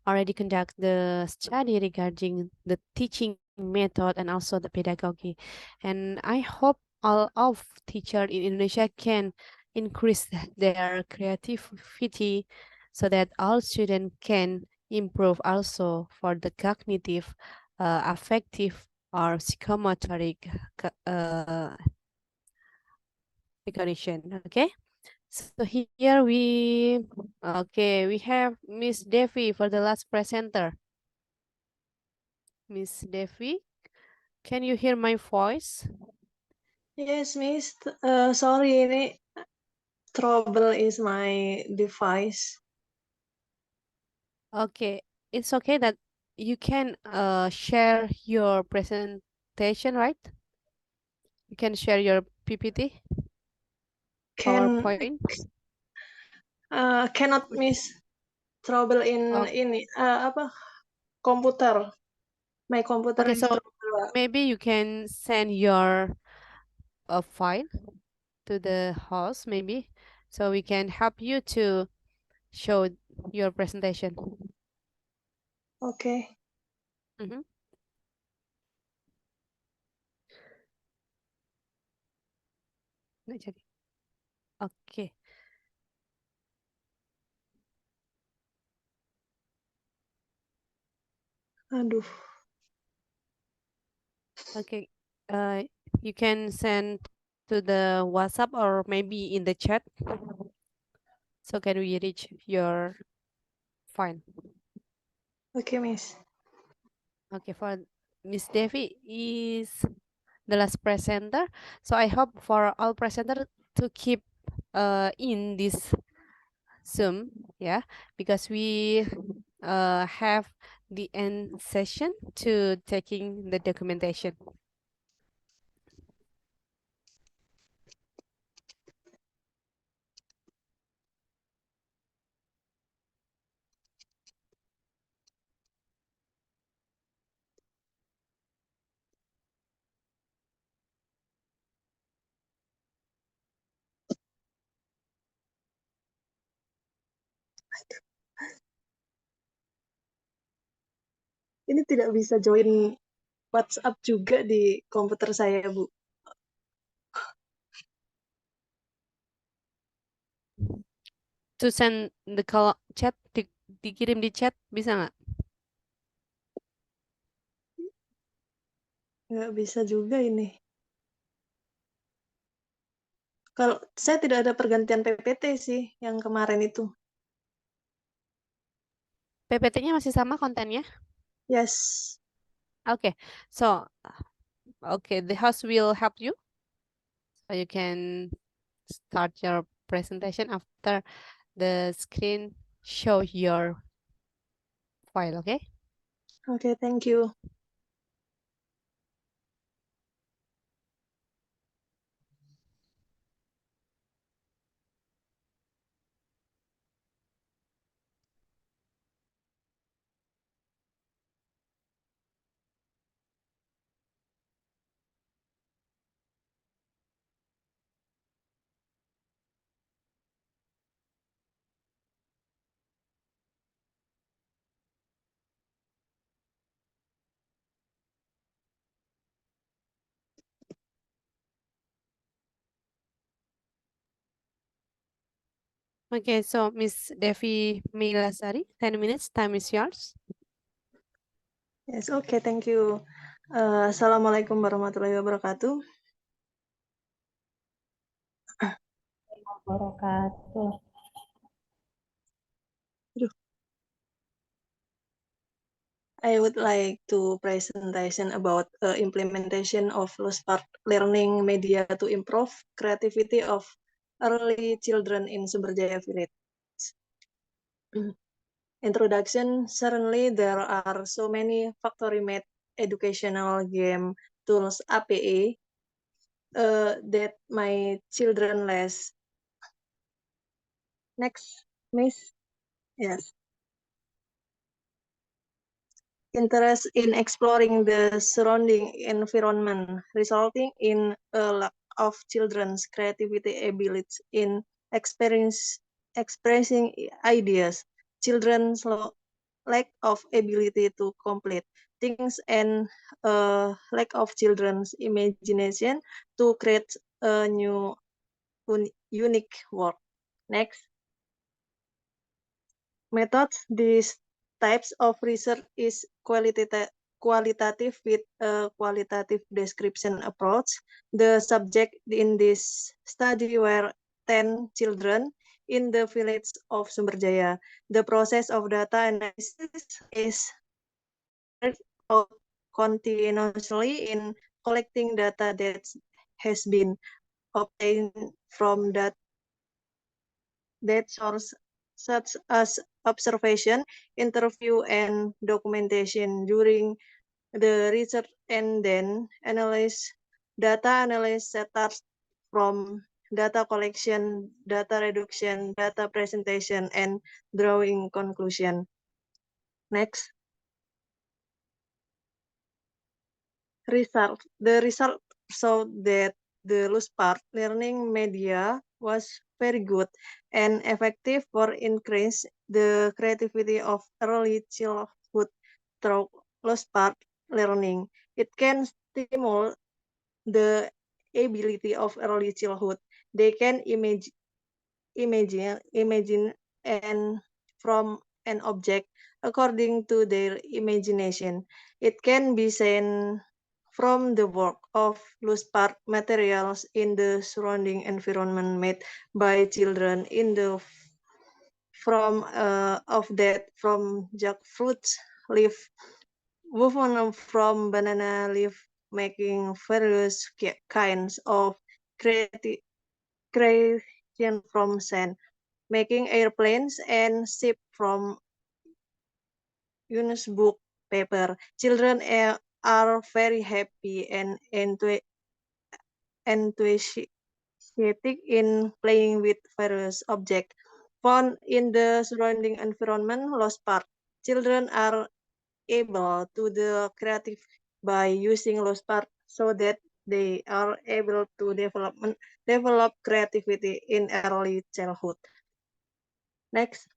already conduct the study regarding the teaching method and also the pedagogy. And I hope all of teachers in Indonesia can increase their creativity so that all students can improve also for the cognitive, affective, or psychomotoric recognition. Okay. So here we have Miss Devi for the last presenter. Miss Devi, can you hear my voice? Yes, Miss. Sorry, ini trouble is my device. Okay, it's okay that you can share your presentation, right? You can share your PPT, PowerPoint. Cannot miss trouble in Oh. ini apa komputer. My computer Okay, is so trouble. maybe you can send your file to the host, maybe, so we can help you to show your presentation. Okay. Mm-hmm. Nggak jadi. Okay. Aduh. Okay. You can send to the WhatsApp or maybe in the chat. So can we reach your file? Okay, Miss. Okay, for Miss Devi is the last presenter. So I hope for all presenter to keep in this Zoom, yeah, because we have the end session to taking the documentation. Ini tidak bisa join WhatsApp juga di komputer saya, Bu. To send the call chat, dikirim di chat bisa nggak? Nggak bisa juga ini. Kalau saya tidak ada pergantian PPT sih yang kemarin itu. PPT-nya masih sama kontennya? Yes. Okay, so okay, the host will help you. So you can start your presentation after the screen show your file, okay? Okay, thank you. Okay, so Miss Devi Meilasari, 10 minutes, time is yours. Yes, okay, thank you. Assalamualaikum warahmatullahi wabarakatuh. Wabarakatuh. I would like to presentation about implementation of low-spark learning media to improve creativity of early children in Sumberjaya Village. Introduction, certainly there are so many factory-made educational game tools APE that my children less. Next, Miss. Yes. Interest in exploring the surrounding environment, resulting in a lack of children's creativity abilities in expressing ideas. Children's lack of ability to complete things and lack of children's imagination to create a new unique work. Next. Methods. These types of research is qualitative with a qualitative description approach. The subject in this study were 10 children in the village of Sumberjaya. The process of data analysis is carried out continuously in collecting data that has been obtained from that source, such as observation, interview, and documentation during the research, and then analyze data analysis starts from data collection, data reduction, data presentation, and drawing conclusion. Next. Result. The result showed that the loose part learning media was very good and effective for increase the creativity of early childhood through loose part learning. It can stimulate the ability of early childhood. They can imagine and from an object according to their imagination. It can be seen from the work of loose part materials in the surrounding environment made by children in the from of that from jackfruit leaf, woven from banana leaf, making various kinds of creation from sand, making airplanes and ship from Yunus book paper. Children are very happy and enthusiastic in playing with various objects found in the surrounding environment. Lost part. Children are able to the creative by using lost part so that they are able to develop creativity in early childhood. Next.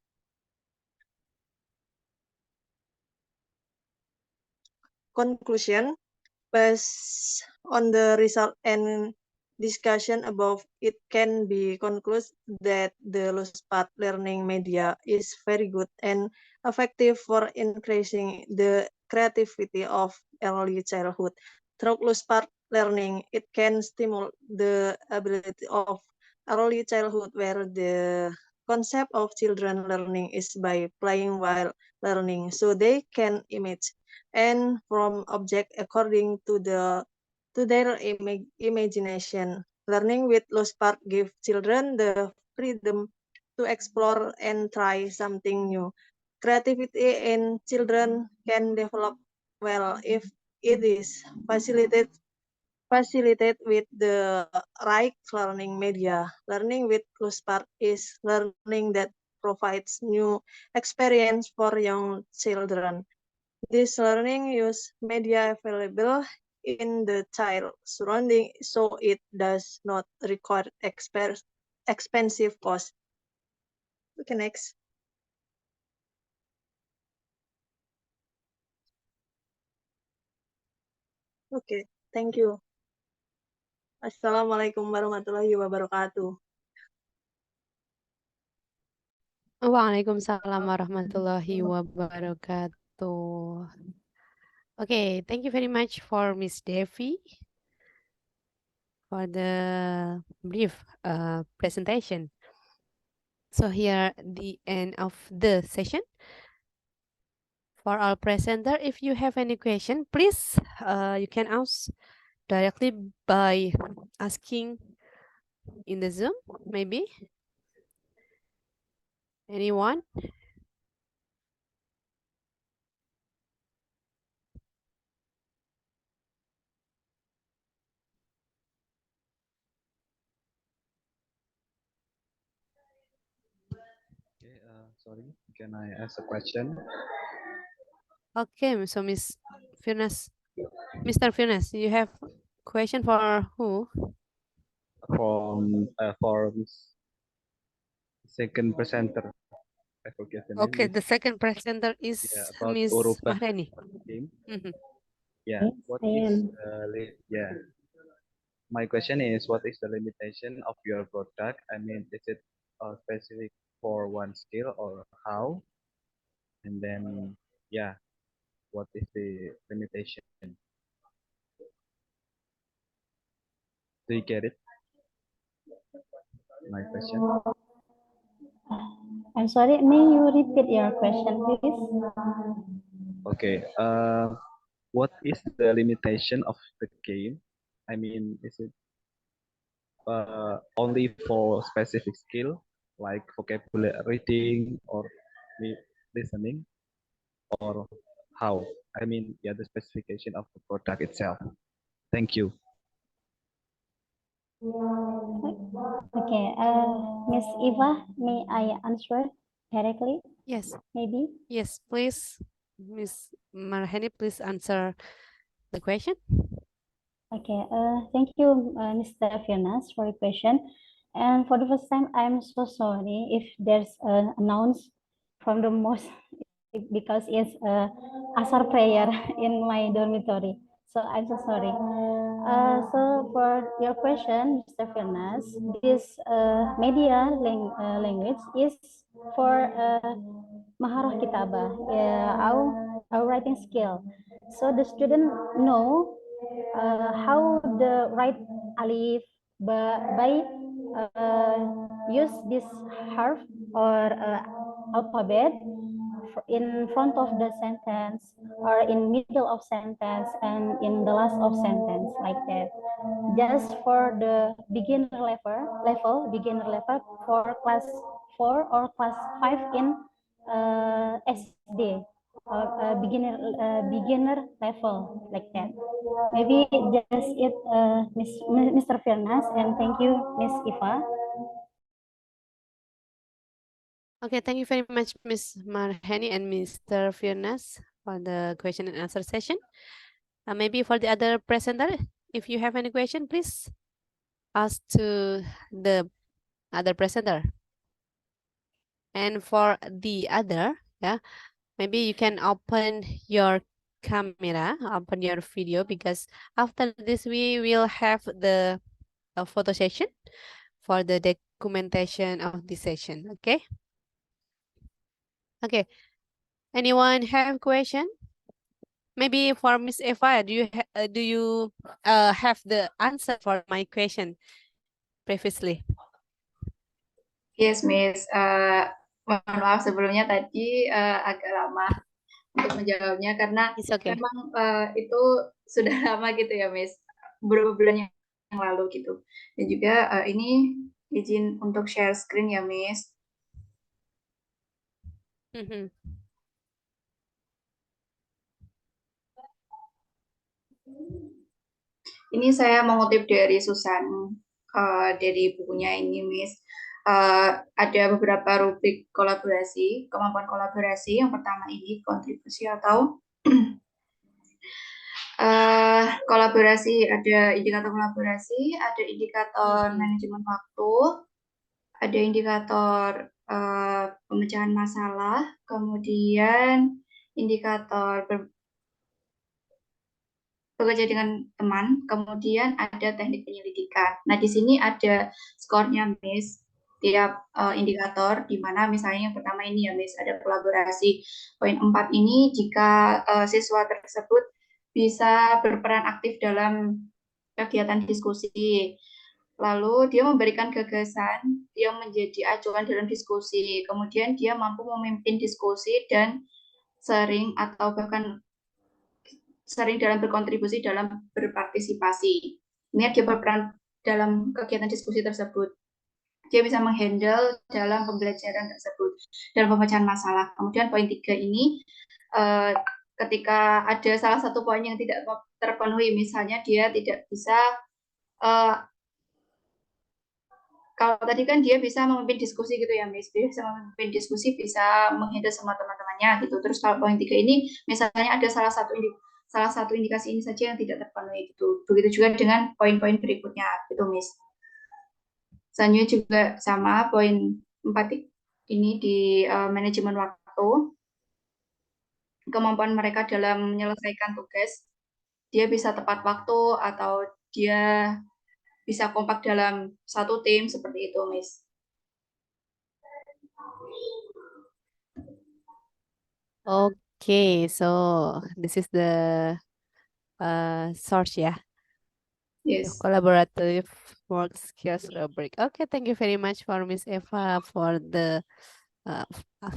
Conclusion. Based on the result and discussion above, it can be concluded that the loose part learning media is very good and effective for increasing the creativity of early childhood. Through loose part learning, it can stimulate the ability of early childhood where the concept of children learning is by playing while learning, so they can image and from object according to their imagination. Learning with loose part give children the freedom to explore and try something new. Creativity in children can develop well if it is facilitated with the right learning media. Learning with loose part is learning that provides new experience for young children. This learning use media available in the child surrounding, so it does not require expensive cost. Okay, next. Okay, thank you. Assalamualaikum warahmatullahi wabarakatuh. Waalaikumsalam warahmatullahi wabarakatuh. Okay, thank you very much for Miss Devi for the brief presentation. So here the end of the session. For our presenter, if you have any question, please you can ask directly by asking in the Zoom, maybe. Anyone? Okay, sorry, can I ask a question? Okay, so Miss Firnas, Mr. Firnas, you have question for who? For second presenter. I forget the name. Okay, the second presenter is about Miss Urufa Mahrani. game. Mhm. Yeah. Yes, What I is am. yeah. My question is, what is the limitation of your product? I mean, is it specific for one skill or how? And then, yeah, what is the limitation? Do you get it? My question. I'm sorry, may you repeat your question, please? Okay. What is the limitation of the game? I mean, is it only for specific skill like vocabulary reading or listening, or how? I mean, yeah, the specification of the product itself. Thank you. Okay, Miss Eva, may I answer directly? Yes. Maybe. Yes, please, Miss Marhani, please answer the question. Okay, thank you, Mr. Fiona, for your question. And for the first time, I'm so sorry if there's an announce from the most because it's a asar prayer in my dormitory. So I'm so sorry. So for your question, Mr. Fiona, this media language is for Maharah Kitabah, our writing skill. So the student know how the write alif by use this harf or alphabet in front of the sentence or in middle of sentence and in the last of sentence, like that. Just for the beginner level for class 4 or class 5 in SD or beginner level, like that. Maybe just it, Mr. Firnas, and thank you, Miss Eva. Okay, thank you very much, Miss Marhani and Mr. Firnas, for the question and answer session. Maybe for the other presenter, if you have any question, please ask to the other presenter. And for the other, yeah, maybe you can open your camera, open your video, because after this we will have the photo session for the documentation of this session. Okay. Okay. Anyone have question? Maybe for Miss Eva, do you have the answer for my question previously? Yes, Miss. Mohon maaf sebelumnya tadi agak lama untuk menjawabnya karena It's okay. memang itu sudah lama gitu ya, Miss. Beberapa bulan yang lalu gitu. Dan juga ini izin untuk share screen ya, Miss. Ini saya mengutip dari Susan, dari bukunya ini, Miss. Ada beberapa rubrik kolaborasi, kemampuan kolaborasi. Yang pertama ini kontribusi atau kolaborasi. Ada indikator kolaborasi, ada indikator manajemen waktu, ada indikator pemecahan masalah, kemudian indikator bekerja dengan teman, kemudian ada teknik penyelidikan. Nah, di sini ada skornya, Miss, tiap indikator, di mana misalnya yang pertama ini ya, Miss, ada kolaborasi. Poin 4 ini, jika siswa tersebut bisa berperan aktif dalam kegiatan diskusi, lalu dia memberikan gagasan yang menjadi acuan dalam diskusi, kemudian dia mampu memimpin diskusi dan sering atau bahkan sering dalam berkontribusi dalam berpartisipasi. Ini dia berperan dalam kegiatan diskusi tersebut. Dia bisa menghandle dalam pembelajaran tersebut, dalam pemecahan masalah. Kemudian poin 3 ini, ketika ada salah satu poin yang tidak terpenuhi, misalnya dia tidak bisa, kalau tadi kan dia bisa memimpin diskusi gitu ya, Miss, bisa memimpin diskusi, bisa menghandle semua teman-temannya gitu. Terus kalau poin 3 ini, misalnya ada salah satu indikasi ini saja yang tidak terpenuhi gitu. Begitu juga dengan poin-poin berikutnya gitu, Miss. Selanjutnya juga sama poin 4 ini di manajemen waktu. Kemampuan mereka dalam menyelesaikan tugas, dia bisa tepat waktu atau dia bisa kompak dalam satu tim seperti itu, Miss. Okay, so this is the source, yeah. Yes. Collaborative work skills rubric. Okay, thank you very much for Miss Eva for the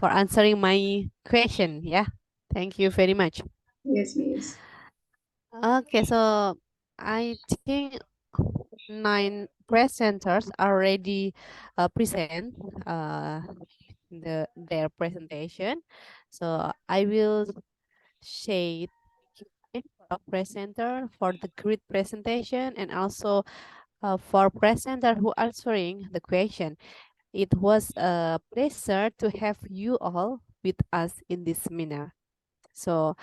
for answering my question. Yeah, thank you very much. Yes, Miss. Okay, so I think 9 presenters already present their presentation. So I will shade for presenter for the great presentation, and also for presenter who answering the question. It was a pleasure to have you all with us in this seminar. So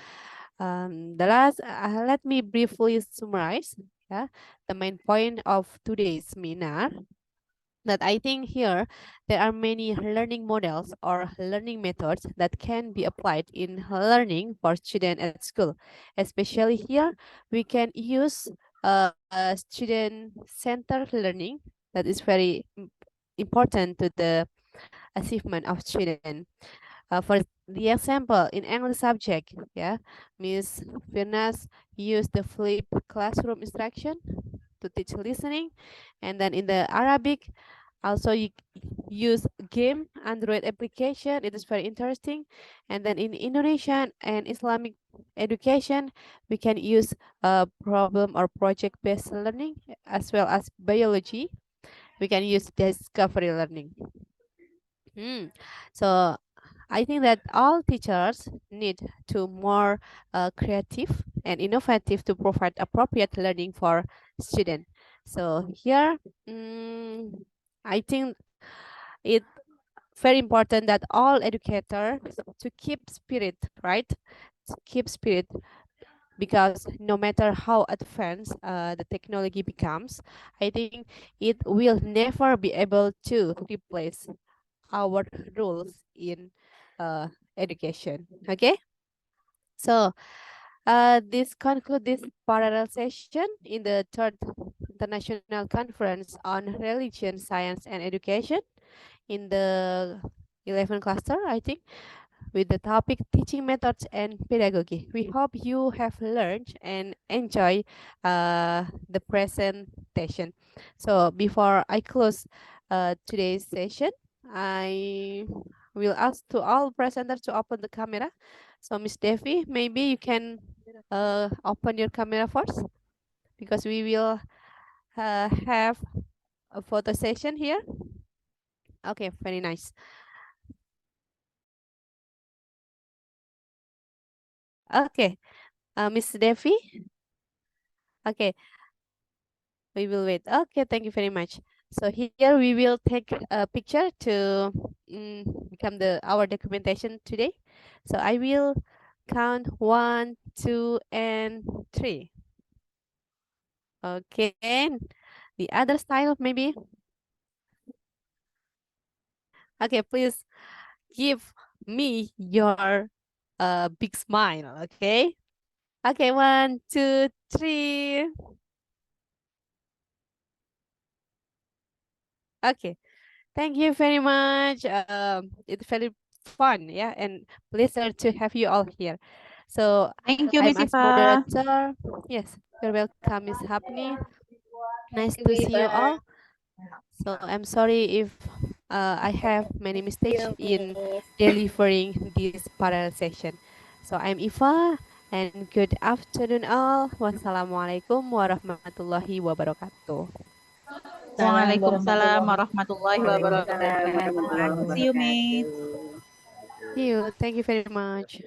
let me briefly summarize, yeah, the main point of today's seminar. That I think here there are many learning models or learning methods that can be applied in learning for students at school. Especially here, we can use student-centered learning that is very important to the achievement of students. For the example, in English subject, yeah, Miss Firnas used the flip classroom instruction to teach listening, and then in the Arabic, also you use game Android application. It is very interesting, and then in Indonesian and Islamic education, we can use problem or project based learning, as well as biology. We can use discovery learning. So I think that all teachers need to more creative and innovative to provide appropriate learning for students. So here, I think it very important that all educators to keep spirit, right? To keep spirit, because no matter how advanced the technology becomes, I think it will never be able to replace our rules in education. Okay, so this conclude this parallel session in the third international conference on religion, science, and education in the 11 cluster, I think, with the topic teaching methods and pedagogy. We hope you have learned and enjoy the presentation. So before I close today's session, I will ask to all presenters to open the camera. So Miss Devi, maybe you can open your camera first, because we will have a photo session here. Okay, very nice. Okay, Miss Devi. Okay, we will wait. Okay, thank you very much. So here we will take a picture to become our documentation today. So I will count 1, 2, and 3. Okay, the other style maybe. Okay, please give me your big smile. Okay. Okay, 1, 2, 3. Okay. Thank you very much. It's very fun, yeah, and pleasure to have you all here. So Thank you, I'm Miss as Iva. moderator. Yes, you're welcome, Miss Hapni. Nice Thank to you, see you Eva. all. So I'm sorry if I have many mistakes You, in Miss. delivering this parallel session. So I'm Eva, and good afternoon all. Wassalamualaikum warahmatullahi wabarakatuh. Salam Waalaikumsalam warahmatullahi warahmatullahi Waalaikumsalam wabarakatuh. warahmatullahi See you, Miss. wabarakatuh. See you. Thank you very much.